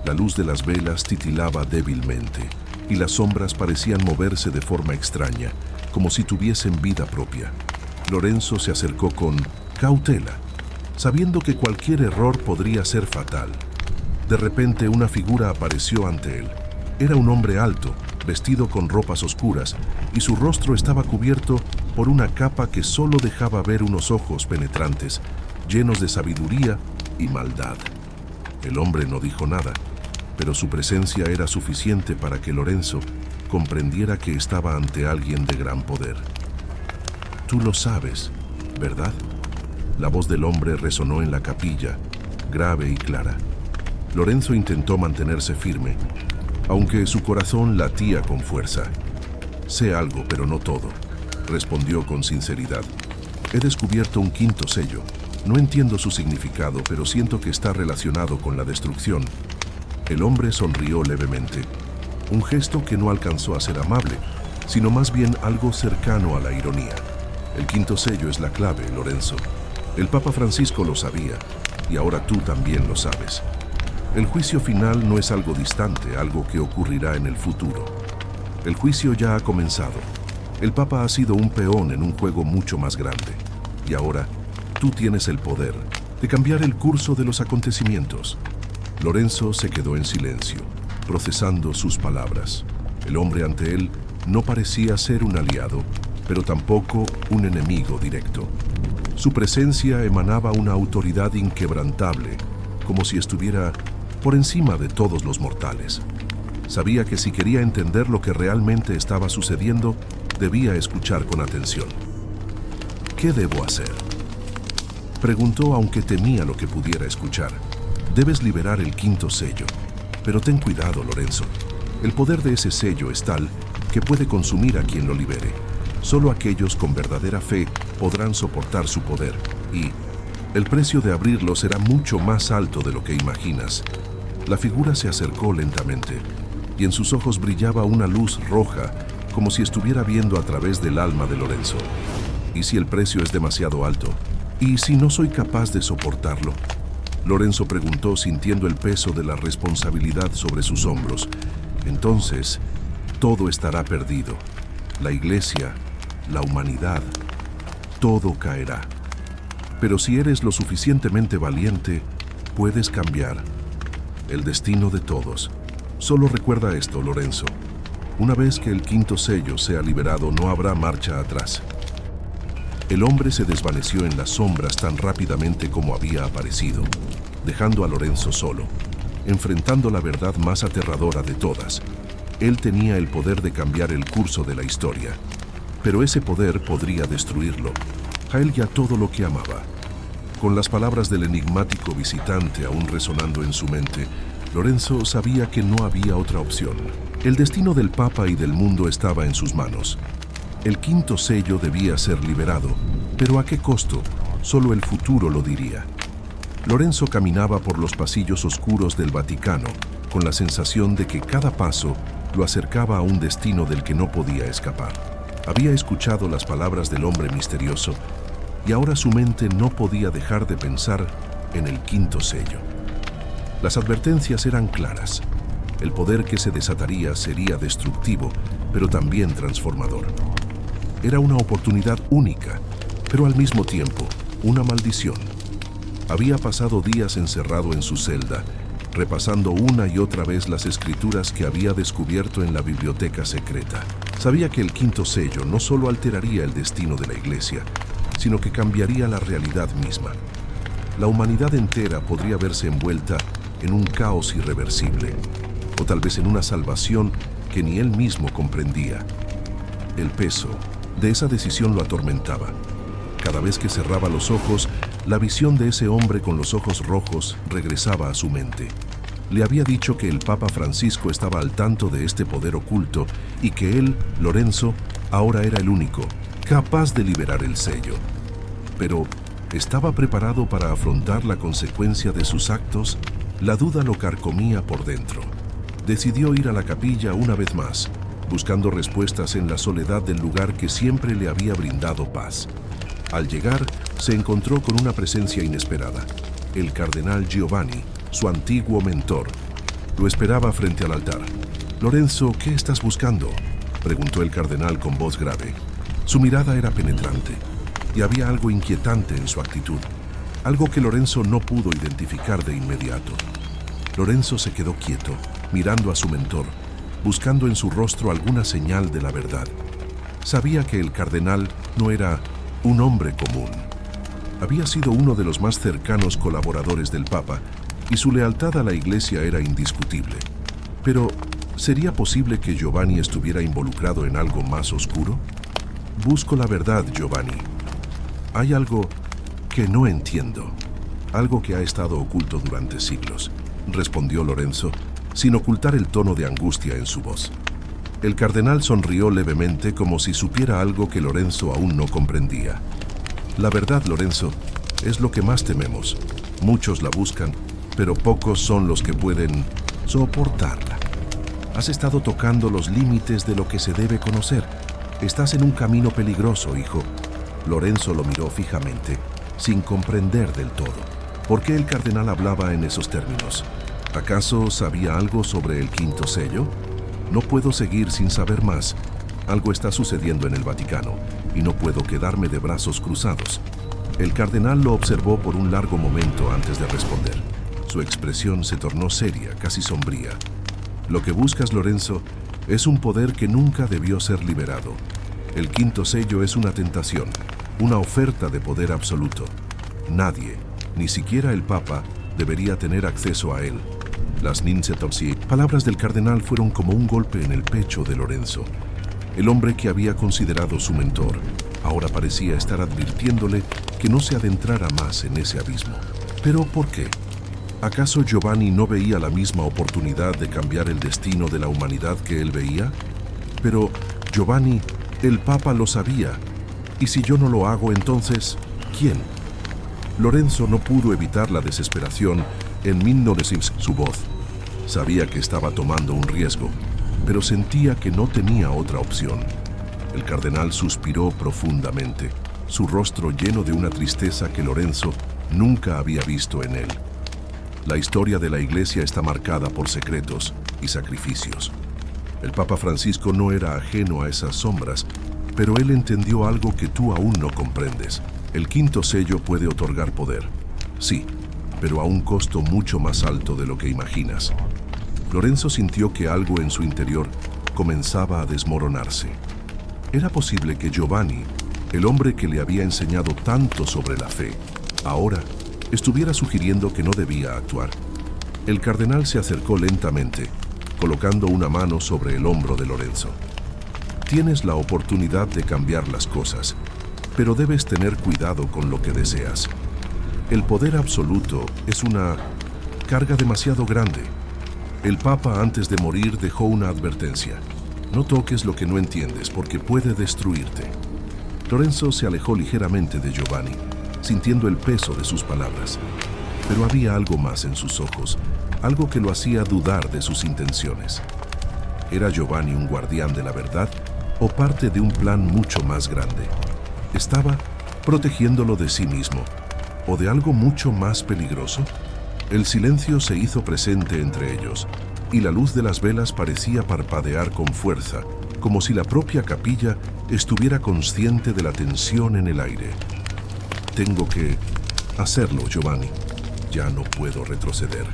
A: la luz de las velas titilaba débilmente, y las sombras parecían moverse de forma extraña, como si tuviesen vida propia. Lorenzo se acercó con cautela, sabiendo que cualquier error podría ser fatal. De repente, una figura apareció ante él. Era un hombre alto, vestido con ropas oscuras, y su rostro estaba cubierto por una capa que solo dejaba ver unos ojos penetrantes, llenos de sabiduría y maldad. El hombre no dijo nada, pero su presencia era suficiente para que Lorenzo comprendiera que estaba ante alguien de gran poder. Tú lo sabes, ¿verdad? La voz del hombre resonó en la capilla, grave y clara. Lorenzo intentó mantenerse firme, aunque su corazón latía con fuerza. Sé algo, pero no todo, respondió con sinceridad. He descubierto un 5.º sello. No entiendo su significado, pero siento que está relacionado con la destrucción. El hombre sonrió levemente, un gesto que no alcanzó a ser amable, sino más bien algo cercano a la ironía. El 5.º sello es la clave, Lorenzo. El Papa Francisco lo sabía, y ahora tú también lo sabes. El juicio final no es algo distante, algo que ocurrirá en el futuro. El juicio ya ha comenzado. El Papa ha sido un peón en un juego mucho más grande. Y ahora, tú tienes el poder de cambiar el curso de los acontecimientos. Lorenzo se quedó en silencio, procesando sus palabras. El hombre ante él no parecía ser un aliado, pero tampoco un enemigo directo. Su presencia emanaba una autoridad inquebrantable, como si estuviera por encima de todos los mortales. Sabía que si quería entender lo que realmente estaba sucediendo, debía escuchar con atención. ¿Qué debo hacer?, preguntó, aunque temía lo que pudiera escuchar. Debes liberar el 5.º sello, pero ten cuidado, Lorenzo. El poder de ese sello es tal que puede consumir a quien lo libere. Solo aquellos con verdadera fe podrán soportar su poder y El precio de abrirlo será mucho más alto de lo que imaginas. La figura se acercó lentamente, y en sus ojos brillaba una luz roja, como si estuviera viendo a través del alma de Lorenzo. ¿Y si el precio es demasiado alto? ¿Y si no soy capaz de soportarlo? Lorenzo preguntó, sintiendo el peso de la responsabilidad sobre sus hombros. Entonces, todo estará perdido. La iglesia, la humanidad, todo caerá. Pero si eres lo suficientemente valiente, puedes cambiar el destino de todos. Solo recuerda esto, Lorenzo. Una vez que el quinto sello sea liberado, no habrá marcha atrás. El hombre se desvaneció en las sombras tan rápidamente como había aparecido, dejando a Lorenzo solo, enfrentando la verdad más aterradora de todas. Él tenía el poder de cambiar el curso de la historia, pero ese poder podría destruirlo, a él y a todo lo que amaba. Con las palabras del enigmático visitante aún resonando en su mente, Lorenzo sabía que no había otra opción. El destino del Papa y del mundo estaba en sus manos. El quinto sello debía ser liberado, pero ¿a qué costo? Solo el futuro lo diría. Lorenzo caminaba por los pasillos oscuros del Vaticano, con la sensación de que cada paso lo acercaba a un destino del que no podía escapar. Había escuchado las palabras del hombre misterioso, y ahora su mente no podía dejar de pensar en el quinto sello. Las advertencias eran claras. El poder que se desataría sería destructivo, pero también transformador. Era una oportunidad única, pero al mismo tiempo, una maldición. Había pasado días encerrado en su celda, repasando una y otra vez las escrituras que había descubierto en la biblioteca secreta. Sabía que el quinto sello no solo alteraría el destino de la iglesia, sino que cambiaría la realidad misma. La humanidad entera podría verse envuelta en un caos irreversible, o tal vez en una salvación que ni él mismo comprendía. El peso de esa decisión lo atormentaba. Cada vez que cerraba los ojos, la visión de ese hombre con los ojos rojos regresaba a su mente. Le había dicho que el Papa Francisco estaba al tanto de este poder oculto y que él, Lorenzo, ahora era el único capaz de liberar el sello. Pero, ¿estaba preparado para afrontar la consecuencia de sus actos? La duda lo carcomía por dentro. Decidió ir a la capilla una vez más, buscando respuestas en la soledad del lugar que siempre le había brindado paz. Al llegar, se encontró con una presencia inesperada. El cardenal Giovanni, su antiguo mentor, lo esperaba frente al altar. «Lorenzo, ¿qué estás buscando?», preguntó el cardenal con voz grave. Su mirada era penetrante, y había algo inquietante en su actitud, algo que Lorenzo no pudo identificar de inmediato. Lorenzo se quedó quieto, mirando a su mentor, buscando en su rostro alguna señal de la verdad. Sabía que el cardenal no era un hombre común. Había sido uno de los más cercanos colaboradores del Papa, y su lealtad a la Iglesia era indiscutible. Pero, ¿sería posible que Giovanni estuviera involucrado en algo más oscuro? «Busco la verdad, Giovanni. Hay algo que no entiendo, algo que ha estado oculto durante siglos», respondió Lorenzo, sin ocultar el tono de angustia en su voz. El cardenal sonrió levemente, como si supiera algo que Lorenzo aún no comprendía. «La verdad, Lorenzo, es lo que más tememos. Muchos la buscan, pero pocos son los que pueden soportarla. Has estado tocando los límites de lo que se debe conocer. Estás en un camino peligroso, hijo». Lorenzo lo miró fijamente, sin comprender del todo. ¿Por qué el cardenal hablaba en esos términos? ¿Acaso sabía algo sobre el quinto sello? «No puedo seguir sin saber más. Algo está sucediendo en el Vaticano, y no puedo quedarme de brazos cruzados». El cardenal lo observó por un largo momento antes de responder. Su expresión se tornó seria, casi sombría. «Lo que buscas, Lorenzo, es un poder que nunca debió ser liberado. El quinto sello es una tentación, una oferta de poder absoluto. Nadie, ni siquiera el Papa, debería tener acceso a él». Las ninsetopsi, palabras del cardenal, fueron como un golpe en el pecho de Lorenzo. El hombre que había considerado su mentor, ahora parecía estar advirtiéndole que no se adentrara más en ese abismo. ¿Pero por qué? ¿Acaso Giovanni no veía la misma oportunidad de cambiar el destino de la humanidad que él veía? Pero, Giovanni, el Papa lo sabía. ¿Y si yo no lo hago, entonces, quién? Lorenzo no pudo evitar la desesperación en 1900 su voz. Sabía que estaba tomando un riesgo, pero sentía que no tenía otra opción. El cardenal suspiró profundamente, su rostro lleno de una tristeza que Lorenzo nunca había visto en él. La historia de la Iglesia está marcada por secretos y sacrificios. El Papa Francisco no era ajeno a esas sombras, pero él entendió algo que tú aún no comprendes. El quinto sello puede otorgar poder, sí, pero a un costo mucho más alto de lo que imaginas. Lorenzo sintió que algo en su interior comenzaba a desmoronarse. Era posible que Giovanni, el hombre que le había enseñado tanto sobre la fe, ahora estuviera sugiriendo que no debía actuar. El cardenal se acercó lentamente, colocando una mano sobre el hombro de Lorenzo. Tienes la oportunidad de cambiar las cosas, pero debes tener cuidado con lo que deseas. El poder absoluto es una carga demasiado grande. El Papa antes de morir dejó una advertencia. No toques lo que no entiendes porque puede destruirte. Lorenzo se alejó ligeramente de Giovanni, sintiendo el peso de sus palabras. Pero había algo más en sus ojos, algo que lo hacía dudar de sus intenciones. ¿Era Giovanni un guardián de la verdad o parte de un plan mucho más grande? ¿Estaba protegiéndolo de sí mismo o de algo mucho más peligroso? El silencio se hizo presente entre ellos y la luz de las velas parecía parpadear con fuerza, como si la propia capilla estuviera consciente de la tensión en el aire. Tengo que hacerlo, Giovanni. Ya no puedo retroceder.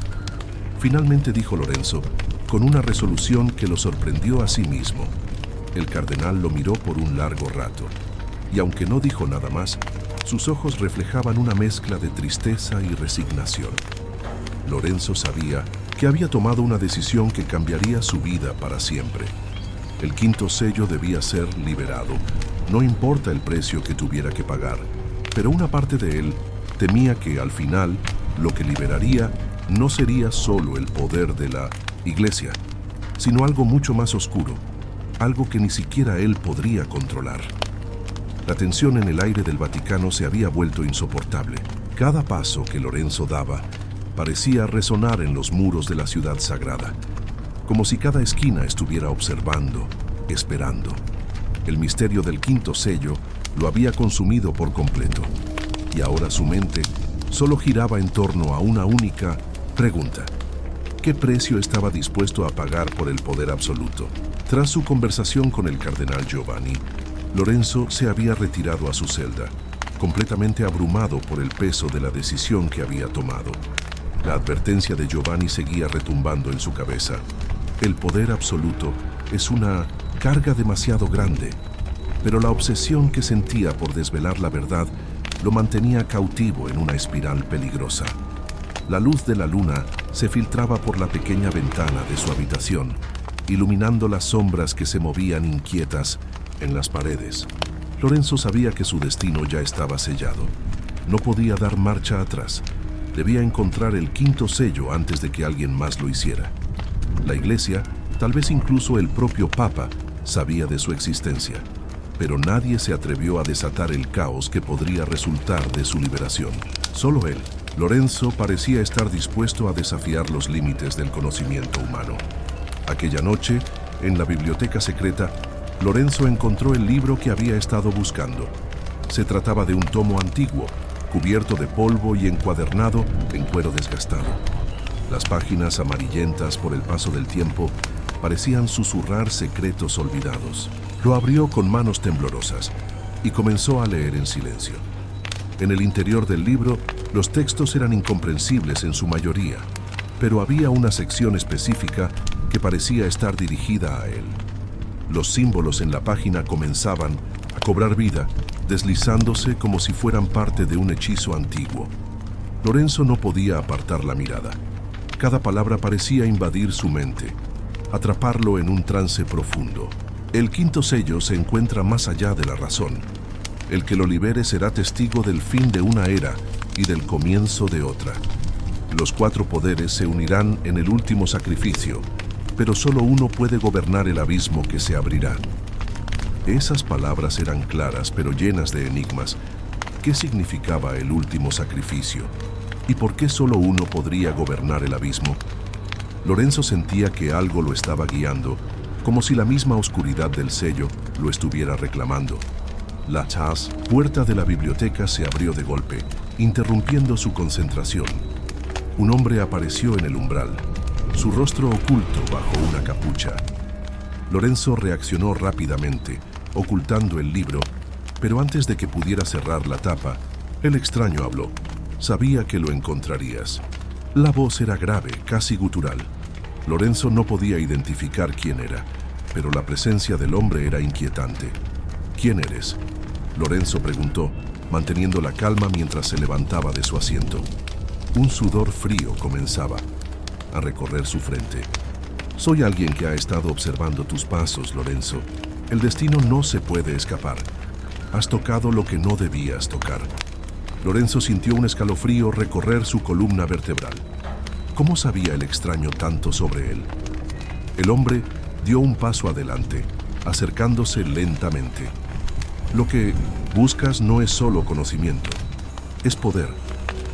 A: Finalmente dijo Lorenzo, con una resolución que lo sorprendió a sí mismo. El cardenal lo miró por un largo rato, y aunque no dijo nada más, sus ojos reflejaban una mezcla de tristeza y resignación. Lorenzo sabía que había tomado una decisión que cambiaría su vida para siempre. El quinto sello debía ser liberado, no importa el precio que tuviera que pagar, pero una parte de él temía que al final lo que liberaría no sería solo el poder de la Iglesia, sino algo mucho más oscuro, algo que ni siquiera él podría controlar. La tensión en el aire del Vaticano se había vuelto insoportable. Cada paso que Lorenzo daba parecía resonar en los muros de la ciudad sagrada, como si cada esquina estuviera observando, esperando. El misterio del quinto sello lo había consumido por completo, y ahora su mente solo giraba en torno a una única pregunta. ¿Qué precio estaba dispuesto a pagar por el poder absoluto? Tras su conversación con el cardenal Giovanni, Lorenzo se había retirado a su celda, completamente abrumado por el peso de la decisión que había tomado. La advertencia de Giovanni seguía retumbando en su cabeza. El poder absoluto es una carga demasiado grande, pero la obsesión que sentía por desvelar la verdad lo mantenía cautivo en una espiral peligrosa. La luz de la luna se filtraba por la pequeña ventana de su habitación, iluminando las sombras que se movían inquietas en las paredes. Lorenzo sabía que su destino ya estaba sellado. No podía dar marcha atrás. Debía encontrar el quinto sello antes de que alguien más lo hiciera. La Iglesia, tal vez incluso el propio Papa, sabía de su existencia, pero nadie se atrevió a desatar el caos que podría resultar de su liberación. Solo él, Lorenzo, parecía estar dispuesto a desafiar los límites del conocimiento humano. Aquella noche, en la biblioteca secreta, Lorenzo encontró el libro que había estado buscando. Se trataba de un tomo antiguo, cubierto de polvo y encuadernado en cuero desgastado. Las páginas amarillentas por el paso del tiempo parecían susurrar secretos olvidados. Lo abrió con manos temblorosas y comenzó a leer en silencio. En el interior del libro, los textos eran incomprensibles en su mayoría, pero había una sección específica que parecía estar dirigida a él. Los símbolos en la página comenzaban a cobrar vida, deslizándose como si fueran parte de un hechizo antiguo. Lorenzo no podía apartar la mirada. Cada palabra parecía invadir su mente, atraparlo en un trance profundo. El quinto sello se encuentra más allá de la razón. El que lo libere será testigo del fin de una era y del comienzo de otra. Los cuatro poderes se unirán en el último sacrificio, pero solo uno puede gobernar el abismo que se abrirá. Esas palabras eran claras pero llenas de enigmas. ¿Qué significaba el último sacrificio? ¿Y por qué solo uno podría gobernar el abismo? Lorenzo sentía que algo lo estaba guiando, como si la misma oscuridad del sello lo estuviera reclamando. La puerta de la biblioteca se abrió de golpe, interrumpiendo su concentración. Un hombre apareció en el umbral, su rostro oculto bajo una capucha. Lorenzo reaccionó rápidamente, ocultando el libro, pero antes de que pudiera cerrar la tapa, el extraño habló. Sabía que lo encontrarías. La voz era grave, casi gutural. Lorenzo no podía identificar quién era, pero la presencia del hombre era inquietante. ¿Quién eres?, Lorenzo preguntó, manteniendo la calma mientras se levantaba de su asiento. Un sudor frío comenzaba a recorrer su frente. Soy alguien que ha estado observando tus pasos, Lorenzo. El destino no se puede escapar. Has tocado lo que no debías tocar. Lorenzo sintió un escalofrío recorrer su columna vertebral. ¿Cómo sabía el extraño tanto sobre él? El hombre dio un paso adelante, acercándose lentamente. Lo que buscas no es solo conocimiento, es poder,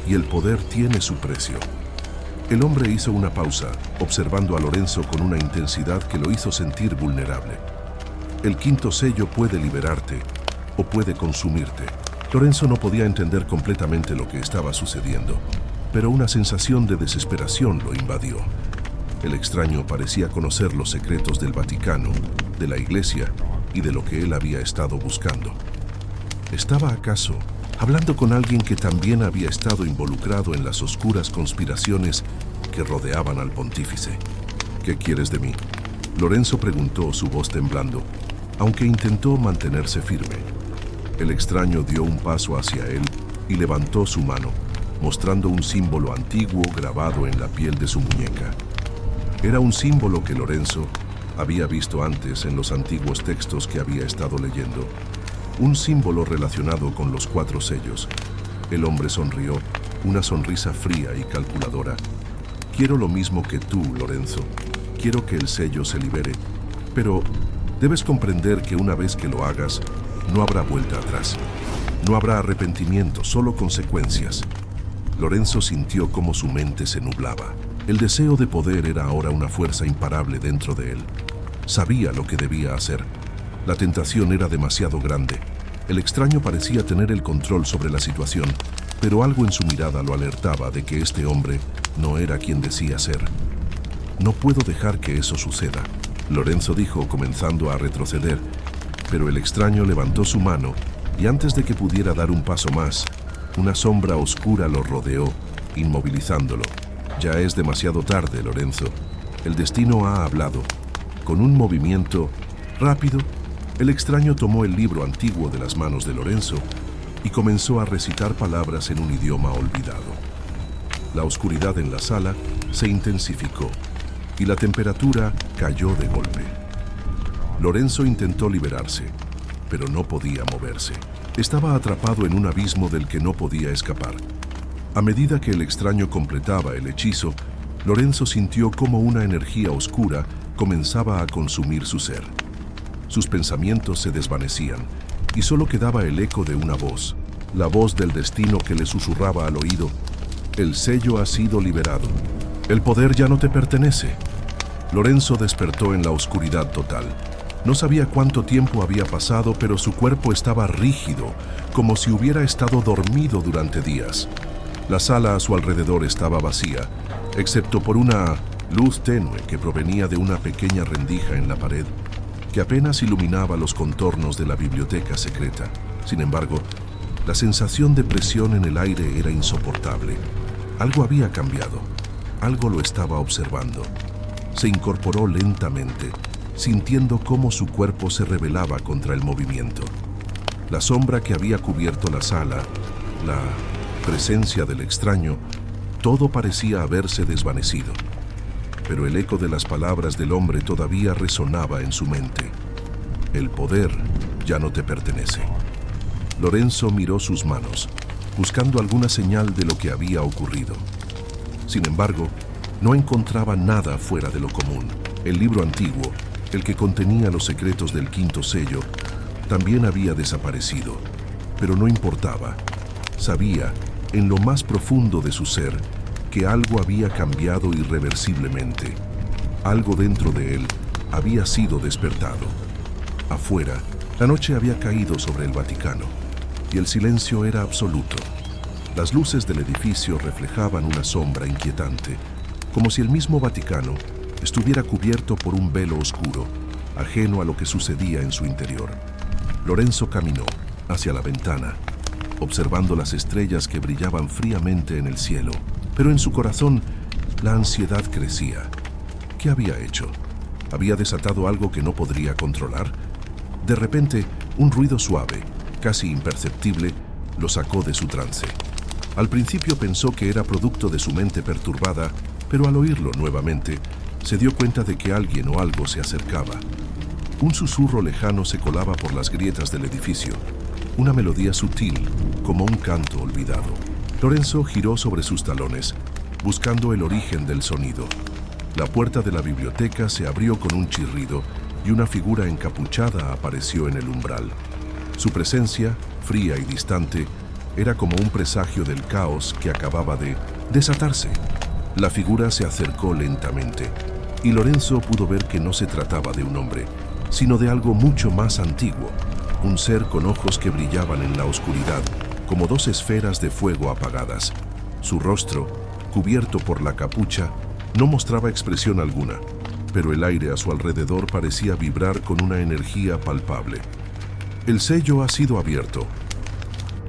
A: y el poder tiene su precio. El hombre hizo una pausa, observando a Lorenzo con una intensidad que lo hizo sentir vulnerable. El quinto sello puede liberarte o puede consumirte. Lorenzo no podía entender completamente lo que estaba sucediendo, pero una sensación de desesperación lo invadió. El extraño parecía conocer los secretos del Vaticano, de la Iglesia y de lo que él había estado buscando. ¿Estaba acaso hablando con alguien que también había estado involucrado en las oscuras conspiraciones que rodeaban al pontífice? ¿Qué quieres de mí?, Lorenzo preguntó, su voz temblando, aunque intentó mantenerse firme. El extraño dio un paso hacia él y levantó su mano, mostrando un símbolo antiguo grabado en la piel de su muñeca. Era un símbolo que Lorenzo había visto antes en los antiguos textos que había estado leyendo. Un símbolo relacionado con los 4 sellos. El hombre sonrió, una sonrisa fría y calculadora. Quiero lo mismo que tú, Lorenzo. Quiero que el sello se libere, pero debes comprender que una vez que lo hagas, no habrá vuelta atrás. No habrá arrepentimiento, solo consecuencias. Lorenzo sintió cómo su mente se nublaba. El deseo de poder era ahora una fuerza imparable dentro de él. Sabía lo que debía hacer. La tentación era demasiado grande. El extraño parecía tener el control sobre la situación, pero algo en su mirada lo alertaba de que este hombre no era quien decía ser. No puedo dejar que eso suceda, Lorenzo dijo, comenzando a retroceder, pero el extraño levantó su mano y antes de que pudiera dar un paso más, una sombra oscura lo rodeó, inmovilizándolo. Ya es demasiado tarde, Lorenzo. El destino ha hablado. Con un movimiento rápido, el extraño tomó el libro antiguo de las manos de Lorenzo y comenzó a recitar palabras en un idioma olvidado. La oscuridad en la sala se intensificó y la temperatura cayó de golpe. Lorenzo intentó liberarse, pero no podía moverse. Estaba atrapado en un abismo del que no podía escapar. A medida que el extraño completaba el hechizo, Lorenzo sintió cómo una energía oscura comenzaba a consumir su ser. Sus pensamientos se desvanecían y solo quedaba el eco de una voz, la voz del destino que le susurraba al oído: el sello ha sido liberado. El poder ya no te pertenece. Lorenzo despertó en la oscuridad total. No sabía cuánto tiempo había pasado, pero su cuerpo estaba rígido, como si hubiera estado dormido durante días. La sala a su alrededor estaba vacía, excepto por una luz tenue que provenía de una pequeña rendija en la pared, que apenas iluminaba los contornos de la biblioteca secreta. Sin embargo, la sensación de presión en el aire era insoportable. Algo había cambiado, algo lo estaba observando. Se incorporó lentamente, sintiendo cómo su cuerpo se rebelaba contra el movimiento. La sombra que había cubierto la sala, la presencia del extraño, todo parecía haberse desvanecido. Pero el eco de las palabras del hombre todavía resonaba en su mente. El poder ya no te pertenece. Lorenzo miró sus manos, buscando alguna señal de lo que había ocurrido. Sin embargo, no encontraba nada fuera de lo común. El libro antiguo, el que contenía los secretos del quinto sello, también había desaparecido. Pero no importaba. Sabía, en lo más profundo de su ser, que algo había cambiado irreversiblemente. Algo dentro de él había sido despertado. Afuera, la noche había caído sobre el Vaticano y el silencio era absoluto. Las luces del edificio reflejaban una sombra inquietante, como si el mismo Vaticano estuviera cubierto por un velo oscuro, ajeno a lo que sucedía en su interior. Lorenzo caminó hacia la ventana, observando las estrellas que brillaban fríamente en el cielo, pero en su corazón la ansiedad crecía. ¿Qué había hecho? ¿Había desatado algo que no podría controlar? De repente, un ruido suave, casi imperceptible, lo sacó de su trance. Al principio pensó que era producto de su mente perturbada, pero al oírlo nuevamente, se dio cuenta de que alguien o algo se acercaba. Un susurro lejano se colaba por las grietas del edificio, una melodía sutil, como un canto olvidado. Lorenzo giró sobre sus talones, buscando el origen del sonido. La puerta de la biblioteca se abrió con un chirrido y una figura encapuchada apareció en el umbral. Su presencia, fría y distante, era como un presagio del caos que acababa de desatarse. La figura se acercó lentamente, y Lorenzo pudo ver que no se trataba de un hombre, sino de algo mucho más antiguo, un ser con ojos que brillaban en la oscuridad, como dos esferas de fuego apagadas. Su rostro, cubierto por la capucha, no mostraba expresión alguna, pero el aire a su alrededor parecía vibrar con una energía palpable. El sello ha sido abierto.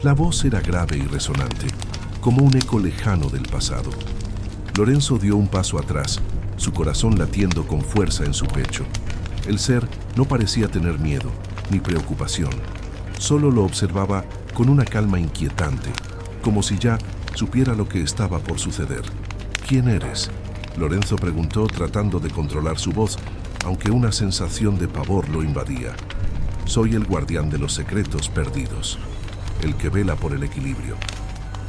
A: La voz era grave y resonante, como un eco lejano del pasado. Lorenzo dio un paso atrás, su corazón latiendo con fuerza en su pecho. El ser no parecía tener miedo ni preocupación, solo lo observaba con una calma inquietante, como si ya supiera lo que estaba por suceder. ¿Quién eres?, Lorenzo preguntó tratando de controlar su voz, aunque una sensación de pavor lo invadía. Soy el guardián de los secretos perdidos, el que vela por el equilibrio.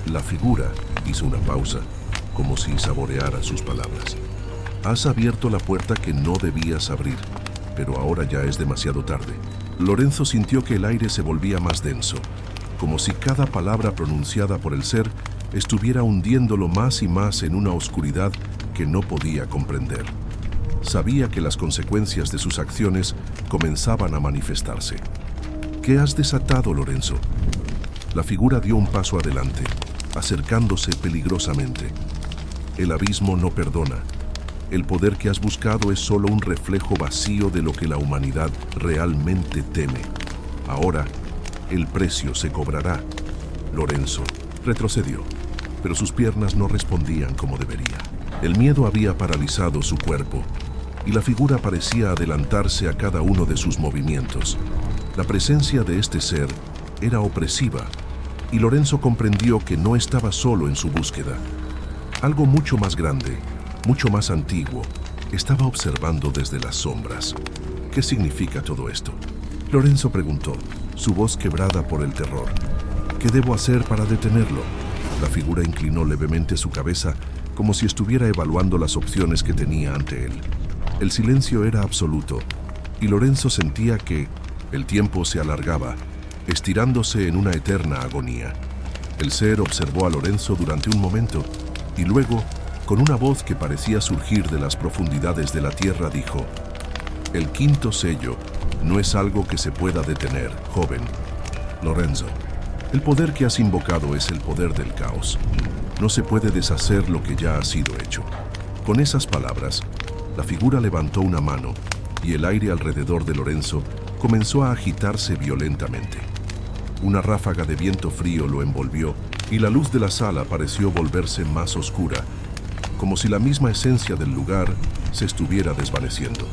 A: La figura hizo una pausa, como si saboreara sus palabras. Has abierto la puerta que no debías abrir, pero ahora ya es demasiado tarde. Lorenzo sintió que el aire se volvía más denso, como si cada palabra pronunciada por el ser estuviera hundiéndolo más y más en una oscuridad que no podía comprender. Sabía que las consecuencias de sus acciones comenzaban a manifestarse. ¿Qué has desatado, Lorenzo? La figura dio un paso adelante, acercándose peligrosamente. El abismo no perdona. El poder que has buscado es solo un reflejo vacío de lo que la humanidad realmente teme. Ahora, el precio se cobrará. Lorenzo retrocedió, pero sus piernas no respondían como debería. El miedo había paralizado su cuerpo, y la figura parecía adelantarse a cada uno de sus movimientos. La presencia de este ser era opresiva, y Lorenzo comprendió que no estaba solo en su búsqueda. Algo mucho más grande, mucho más antiguo, estaba observando desde las sombras. ¿Qué significa todo esto?, Lorenzo preguntó, su voz quebrada por el terror. ¿Qué debo hacer para detenerlo? La figura inclinó levemente su cabeza, como si estuviera evaluando las opciones que tenía ante él. El silencio era absoluto, y Lorenzo sentía que el tiempo se alargaba, estirándose en una eterna agonía. El ser observó a Lorenzo durante un momento, y luego, con una voz que parecía surgir de las profundidades de la tierra, dijo: «El quinto sello no es algo que se pueda detener, joven. Lorenzo, el poder que has invocado es el poder del caos. No se puede deshacer lo que ya ha sido hecho». Con esas palabras, la figura levantó una mano y el aire alrededor de Lorenzo comenzó a agitarse violentamente. Una ráfaga de viento frío lo envolvió y la luz de la sala pareció volverse más oscura, como si la misma esencia del lugar se estuviera desvaneciendo.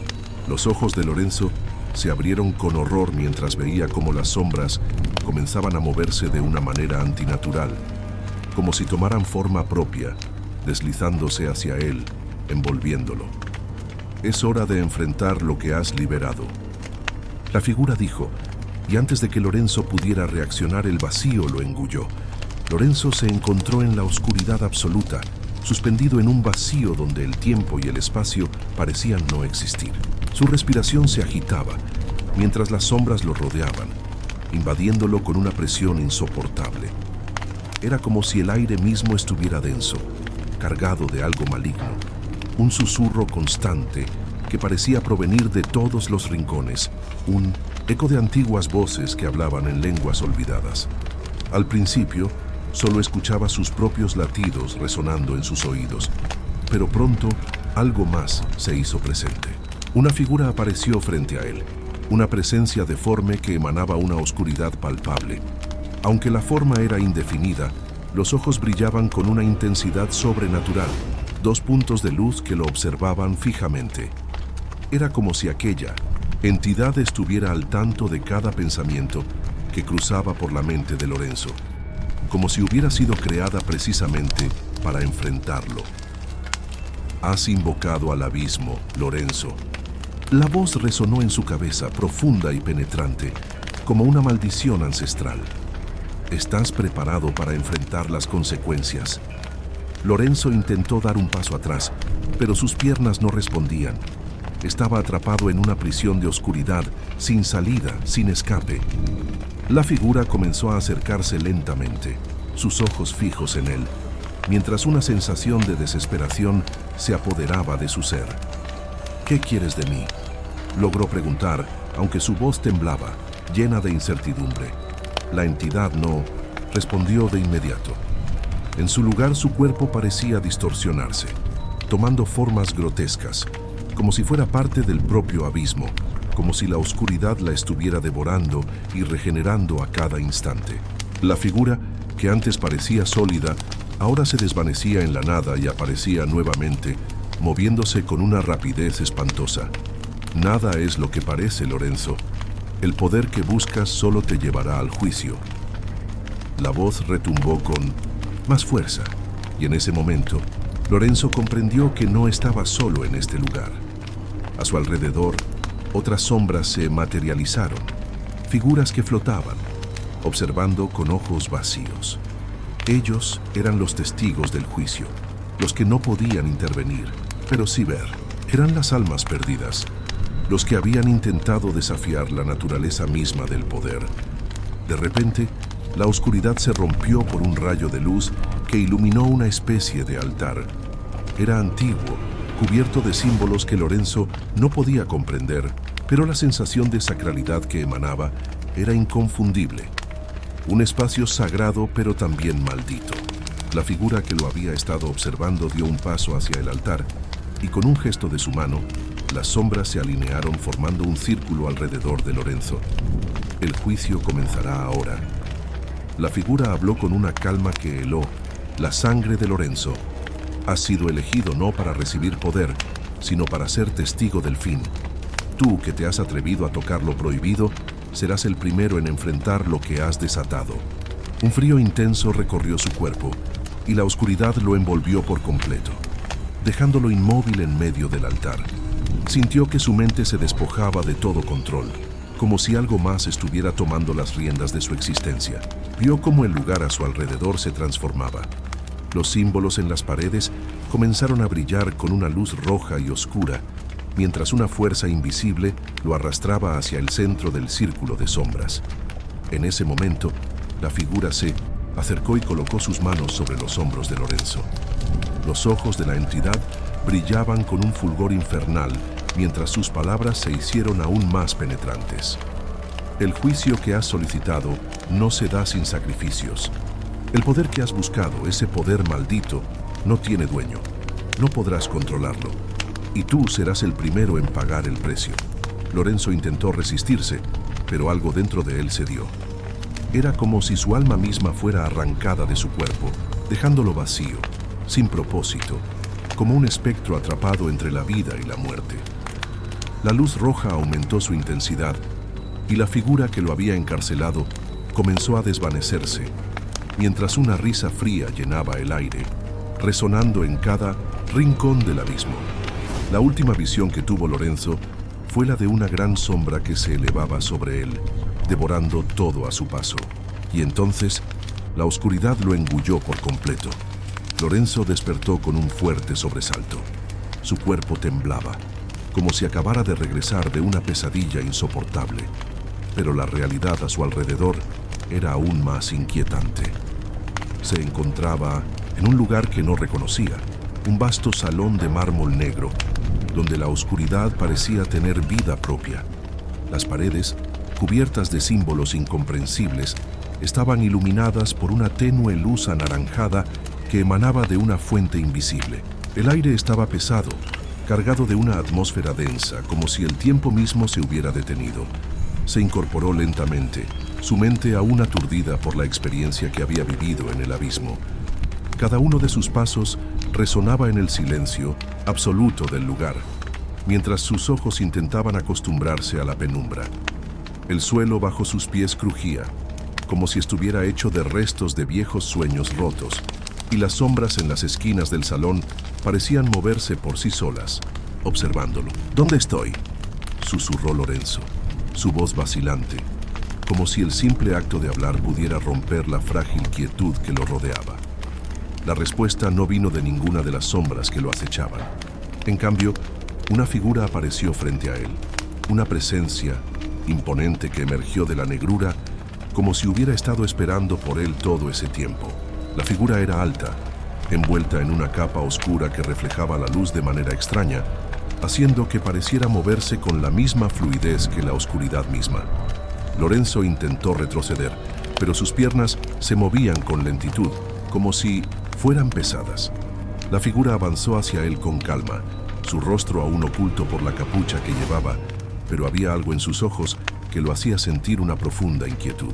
A: Los ojos de Lorenzo se abrieron con horror mientras veía cómo las sombras comenzaban a moverse de una manera antinatural, como si tomaran forma propia, deslizándose hacia él, envolviéndolo. «Es hora de enfrentar lo que has liberado», la figura dijo, y antes de que Lorenzo pudiera reaccionar, el vacío lo engulló. Lorenzo se encontró en la oscuridad absoluta, suspendido en un vacío donde el tiempo y el espacio parecían no existir. Su respiración se agitaba, mientras las sombras lo rodeaban, invadiéndolo con una presión insoportable. Era como si el aire mismo estuviera denso, cargado de algo maligno. Un susurro constante que parecía provenir de todos los rincones, un eco de antiguas voces que hablaban en lenguas olvidadas. Al principio, solo escuchaba sus propios latidos resonando en sus oídos, pero pronto algo más se hizo presente. Una figura apareció frente a él, una presencia deforme que emanaba una oscuridad palpable. Aunque la forma era indefinida, los ojos brillaban con una intensidad sobrenatural, dos puntos de luz que lo observaban fijamente. Era como si aquella entidad estuviera al tanto de cada pensamiento que cruzaba por la mente de Lorenzo, como si hubiera sido creada precisamente para enfrentarlo. «Has invocado al abismo, Lorenzo». La voz resonó en su cabeza, profunda y penetrante, como una maldición ancestral. «Estás preparado para enfrentar las consecuencias». Lorenzo intentó dar un paso atrás, pero sus piernas no respondían. Estaba atrapado en una prisión de oscuridad, sin salida, sin escape. La figura comenzó a acercarse lentamente, sus ojos fijos en él, mientras una sensación de desesperación se apoderaba de su ser. «¿Qué quieres de mí?», logró preguntar, aunque su voz temblaba, llena de incertidumbre. La entidad no respondió de inmediato. En su lugar, su cuerpo parecía distorsionarse, tomando formas grotescas, como si fuera parte del propio abismo, como si la oscuridad la estuviera devorando y regenerando a cada instante. La figura, que antes parecía sólida, ahora se desvanecía en la nada y aparecía nuevamente, moviéndose con una rapidez espantosa. «Nada es lo que parece, Lorenzo. El poder que buscas solo te llevará al juicio». La voz retumbó con más fuerza, y en ese momento, Lorenzo comprendió que no estaba solo en este lugar. A su alrededor, otras sombras se materializaron, figuras que flotaban, observando con ojos vacíos. Ellos eran los testigos del juicio, los que no podían intervenir, pero sí ver. Eran las almas perdidas, los que habían intentado desafiar la naturaleza misma del poder. De repente, la oscuridad se rompió por un rayo de luz que iluminó una especie de altar. Era antiguo, cubierto de símbolos que Lorenzo no podía comprender, pero la sensación de sacralidad que emanaba era inconfundible. Un espacio sagrado, pero también maldito. La figura que lo había estado observando dio un paso hacia el altar y con un gesto de su mano, las sombras se alinearon formando un círculo alrededor de Lorenzo. «El juicio comenzará ahora». La figura habló con una calma que heló la sangre de Lorenzo. «Has sido elegido no para recibir poder, sino para ser testigo del fin. Tú, que te has atrevido a tocar lo prohibido, serás el primero en enfrentar lo que has desatado». Un frío intenso recorrió su cuerpo y la oscuridad lo envolvió por completo, dejándolo inmóvil en medio del altar. Sintió que su mente se despojaba de todo control, como si algo más estuviera tomando las riendas de su existencia. Vio cómo el lugar a su alrededor se transformaba. Los símbolos en las paredes comenzaron a brillar con una luz roja y oscura, mientras una fuerza invisible lo arrastraba hacia el centro del círculo de sombras. En ese momento, la figura se acercó y colocó sus manos sobre los hombros de Lorenzo. Los ojos de la entidad brillaban con un fulgor infernal, mientras sus palabras se hicieron aún más penetrantes. «El juicio que has solicitado no se da sin sacrificios. El poder que has buscado, ese poder maldito, no tiene dueño. No podrás controlarlo. Y tú serás el primero en pagar el precio». Lorenzo intentó resistirse, pero algo dentro de él cedió. Era como si su alma misma fuera arrancada de su cuerpo, dejándolo vacío, sin propósito, como un espectro atrapado entre la vida y la muerte. La luz roja aumentó su intensidad y la figura que lo había encarcelado comenzó a desvanecerse, mientras una risa fría llenaba el aire, resonando en cada rincón del abismo. La última visión que tuvo Lorenzo fue la de una gran sombra que se elevaba sobre él, devorando todo a su paso. Y entonces, la oscuridad lo engulló por completo. Lorenzo despertó con un fuerte sobresalto. Su cuerpo temblaba, como si acabara de regresar de una pesadilla insoportable. Pero la realidad a su alrededor era aún más inquietante. se encontraba en un lugar que no reconocía, un vasto salón de mármol negro, donde la oscuridad parecía tener vida propia. Las paredes, cubiertas de símbolos incomprensibles, estaban iluminadas por una tenue luz anaranjada que emanaba de una fuente invisible. El aire estaba pesado, cargado de una atmósfera densa, como si el tiempo mismo se hubiera detenido. Se incorporó lentamente, su mente aún aturdida por la experiencia que había vivido en el abismo. Cada uno de sus pasos resonaba en el silencio absoluto del lugar, mientras sus ojos intentaban acostumbrarse a la penumbra. El suelo bajo sus pies crujía, como si estuviera hecho de restos de viejos sueños rotos, y las sombras en las esquinas del salón parecían moverse por sí solas, observándolo. ¿Dónde estoy?, susurró Lorenzo, su voz vacilante, como si el simple acto de hablar pudiera romper la frágil quietud que lo rodeaba. La respuesta no vino de ninguna de las sombras que lo acechaban. En cambio, una figura apareció frente a él, una presencia imponente que emergió de la negrura como si hubiera estado esperando por él todo ese tiempo. La figura era alta, envuelta en una capa oscura que reflejaba la luz de manera extraña, haciendo que pareciera moverse con la misma fluidez que la oscuridad misma. Lorenzo intentó retroceder, pero sus piernas se movían con lentitud, como si fueran pesadas. La figura avanzó hacia él con calma, su rostro aún oculto por la capucha que llevaba, pero había algo en sus ojos que lo hacía sentir una profunda inquietud.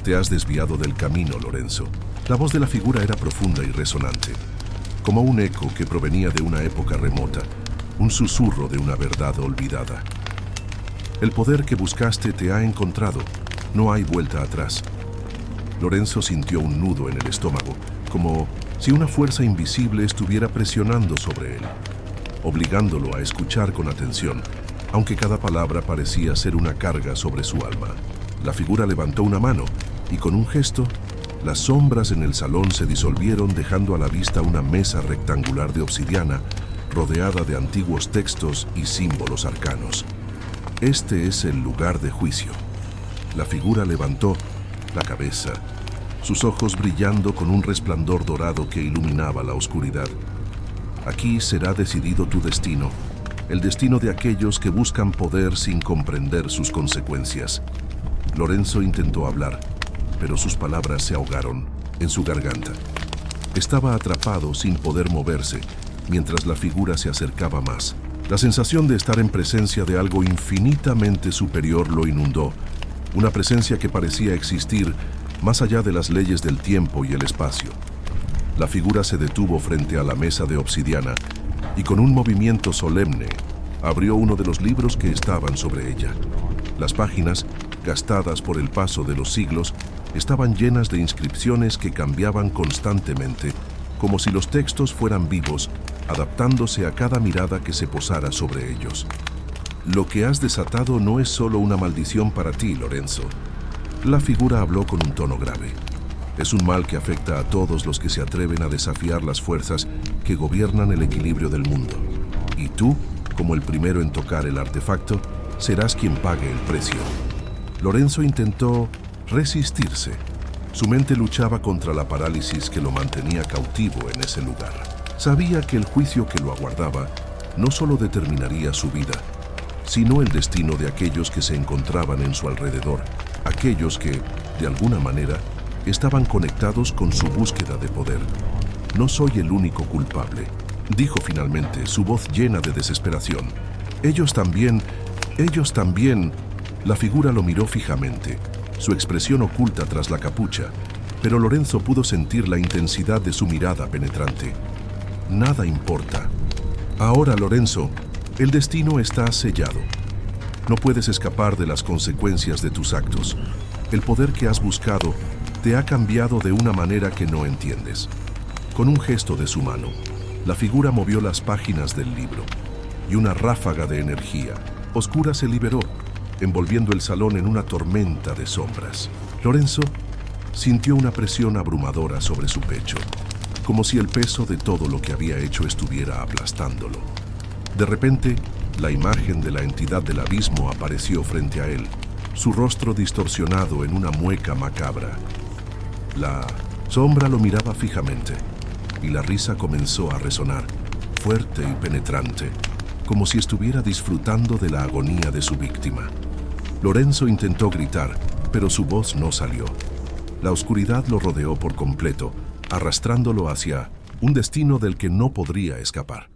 A: «Te has desviado del camino, Lorenzo». La voz de la figura era profunda y resonante, como un eco que provenía de una época remota, un susurro de una verdad olvidada. «El poder que buscaste te ha encontrado, no hay vuelta atrás». Lorenzo sintió un nudo en el estómago, como si una fuerza invisible estuviera presionando sobre él, obligándolo a escuchar con atención, aunque cada palabra parecía ser una carga sobre su alma. La figura levantó una mano y con un gesto, las sombras en el salón se disolvieron, dejando a la vista una mesa rectangular de obsidiana rodeada de antiguos textos y símbolos arcanos. «Este es el lugar de juicio». La figura levantó la cabeza, sus ojos brillando con un resplandor dorado que iluminaba la oscuridad. «Aquí será decidido tu destino, el destino de aquellos que buscan poder sin comprender sus consecuencias». Lorenzo intentó hablar, pero sus palabras se ahogaron en su garganta. Estaba atrapado sin poder moverse, mientras la figura se acercaba más. La sensación de estar en presencia de algo infinitamente superior lo inundó, una presencia que parecía existir más allá de las leyes del tiempo y el espacio. La figura se detuvo frente a la mesa de obsidiana y con un movimiento solemne abrió uno de los libros que estaban sobre ella. Las páginas, gastadas por el paso de los siglos, estaban llenas de inscripciones que cambiaban constantemente, como si los textos fueran vivos, adaptándose a cada mirada que se posara sobre ellos. «Lo que has desatado no es solo una maldición para ti, Lorenzo». La figura habló con un tono grave. «Es un mal que afecta a todos los que se atreven a desafiar las fuerzas que gobiernan el equilibrio del mundo. Y tú, como el primero en tocar el artefacto, serás quien pague el precio». Lorenzo intentó resistirse. Su mente luchaba contra la parálisis que lo mantenía cautivo en ese lugar. Sabía que el juicio que lo aguardaba no solo determinaría su vida, sino el destino de aquellos que se encontraban en su alrededor, aquellos que, de alguna manera, estaban conectados con su búsqueda de poder. «No soy el único culpable», dijo finalmente, su voz llena de desesperación. Ellos también. La figura lo miró fijamente, su expresión oculta tras la capucha, pero Lorenzo pudo sentir la intensidad de su mirada penetrante. «Nada importa. Ahora, Lorenzo, el destino está sellado. No puedes escapar de las consecuencias de tus actos. El poder que has buscado te ha cambiado de una manera que no entiendes». Con un gesto de su mano, la figura movió las páginas del libro, y una ráfaga de energía oscura se liberó, envolviendo el salón en una tormenta de sombras. Lorenzo sintió una presión abrumadora sobre su pecho, como si el peso de todo lo que había hecho estuviera aplastándolo. De repente, la imagen de la entidad del abismo apareció frente a él, su rostro distorsionado en una mueca macabra. La Sombra lo miraba fijamente, y la risa comenzó a resonar, fuerte y penetrante, como si estuviera disfrutando de la agonía de su víctima. Lorenzo intentó gritar, pero su voz no salió. La oscuridad lo rodeó por completo, arrastrándolo hacia un destino del que no podría escapar.